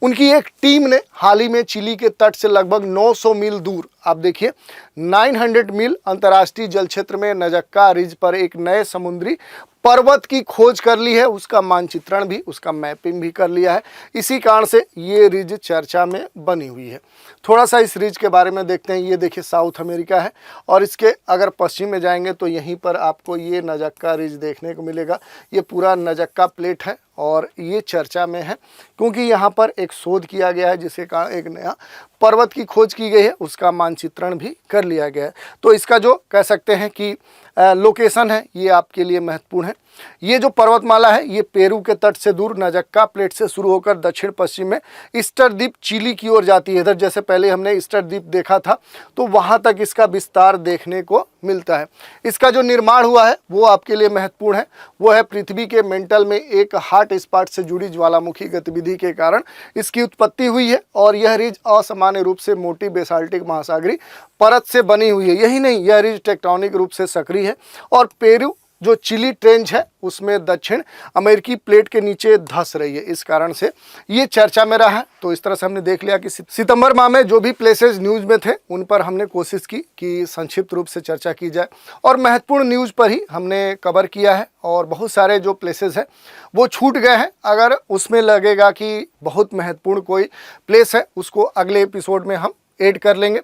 उनकी एक टीम ने हाल ही में चिली के तट से लगभग 900 मील दूर, आप देखिए 900 मील अंतर्राष्ट्रीय जल क्षेत्र में नजक्का रिज पर एक नए समुद्री पर्वत की खोज कर ली है। उसका मानचित्रण भी, उसका मैपिंग भी कर लिया है। इसी कारण से ये रिज चर्चा में बनी हुई है। थोड़ा सा इस रिज के बारे में देखते हैं। ये देखिए साउथ अमेरिका है और इसके अगर पश्चिम में जाएंगे तो यहीं पर आपको ये नजक्का रिज देखने को मिलेगा। ये पूरा नजक्का प्लेट है और ये चर्चा में है क्योंकि यहाँ पर एक शोध किया गया है जिसके कारण एक नया पर्वत की खोज की गई है, उसका मानचित्रण भी कर लिया गया है। तो इसका जो कह सकते हैं कि लोकेशन है ये आपके लिए महत्वपूर्ण है। ये जो पर्वतमाला है ये पेरू के तट से दूर नजक्का प्लेट से शुरू होकर दक्षिण पश्चिम में ईस्टर द्वीप चिली की ओर जाती है। इधर जैसे पहले हमने ईस्टर द्वीप देखा था तो वहाँ तक इसका विस्तार देखने को मिलता है। इसका जो निर्माण हुआ है वो आपके लिए महत्वपूर्ण है, वो है पृथ्वी के मेंटल में एक हॉट स्पॉट से जुड़ी ज्वालामुखी गतिविधि के कारण इसकी उत्पत्ति हुई है और यह रिज असामान्य रूप से मोटी बेसाल्टिक महासागरीय परत से बनी हुई है। यही नहीं, यह रिज टेक्टोनिक रूप से सक्रिय है और पेरू जो चिली ट्रेंच है उसमें दक्षिण अमेरिकी प्लेट के नीचे धंस रही है, इस कारण से ये चर्चा में रहा है। तो इस तरह से हमने देख लिया कि सितंबर माह में जो भी प्लेसेस न्यूज़ में थे उन पर हमने कोशिश की कि संक्षिप्त रूप से चर्चा की जाए और महत्वपूर्ण न्यूज़ पर ही हमने कवर किया है और बहुत सारे जो प्लेसेस हैं वो छूट गए हैं। अगर उसमें लगेगा कि बहुत महत्वपूर्ण कोई प्लेस है उसको अगले एपिसोड में हम ऐड कर लेंगे।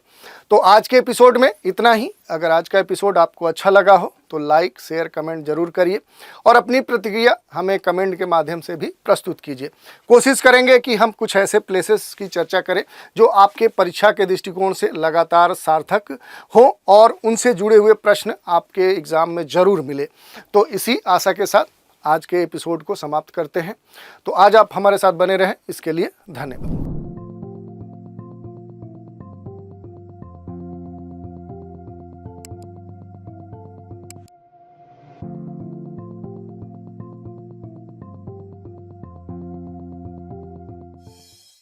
तो आज के एपिसोड में इतना ही। अगर आज का एपिसोड आपको अच्छा लगा हो तो लाइक शेयर कमेंट जरूर करिए और अपनी प्रतिक्रिया हमें कमेंट के माध्यम से भी प्रस्तुत कीजिए। कोशिश करेंगे कि हम कुछ ऐसे प्लेसेस की चर्चा करें जो आपके परीक्षा के दृष्टिकोण से लगातार सार्थक हो और उनसे जुड़े हुए प्रश्न आपके एग्ज़ाम में ज़रूर मिले। तो इसी आशा के साथ आज के एपिसोड को समाप्त करते हैं। तो आज आप हमारे साथ बने रहें, इसके लिए धन्यवाद।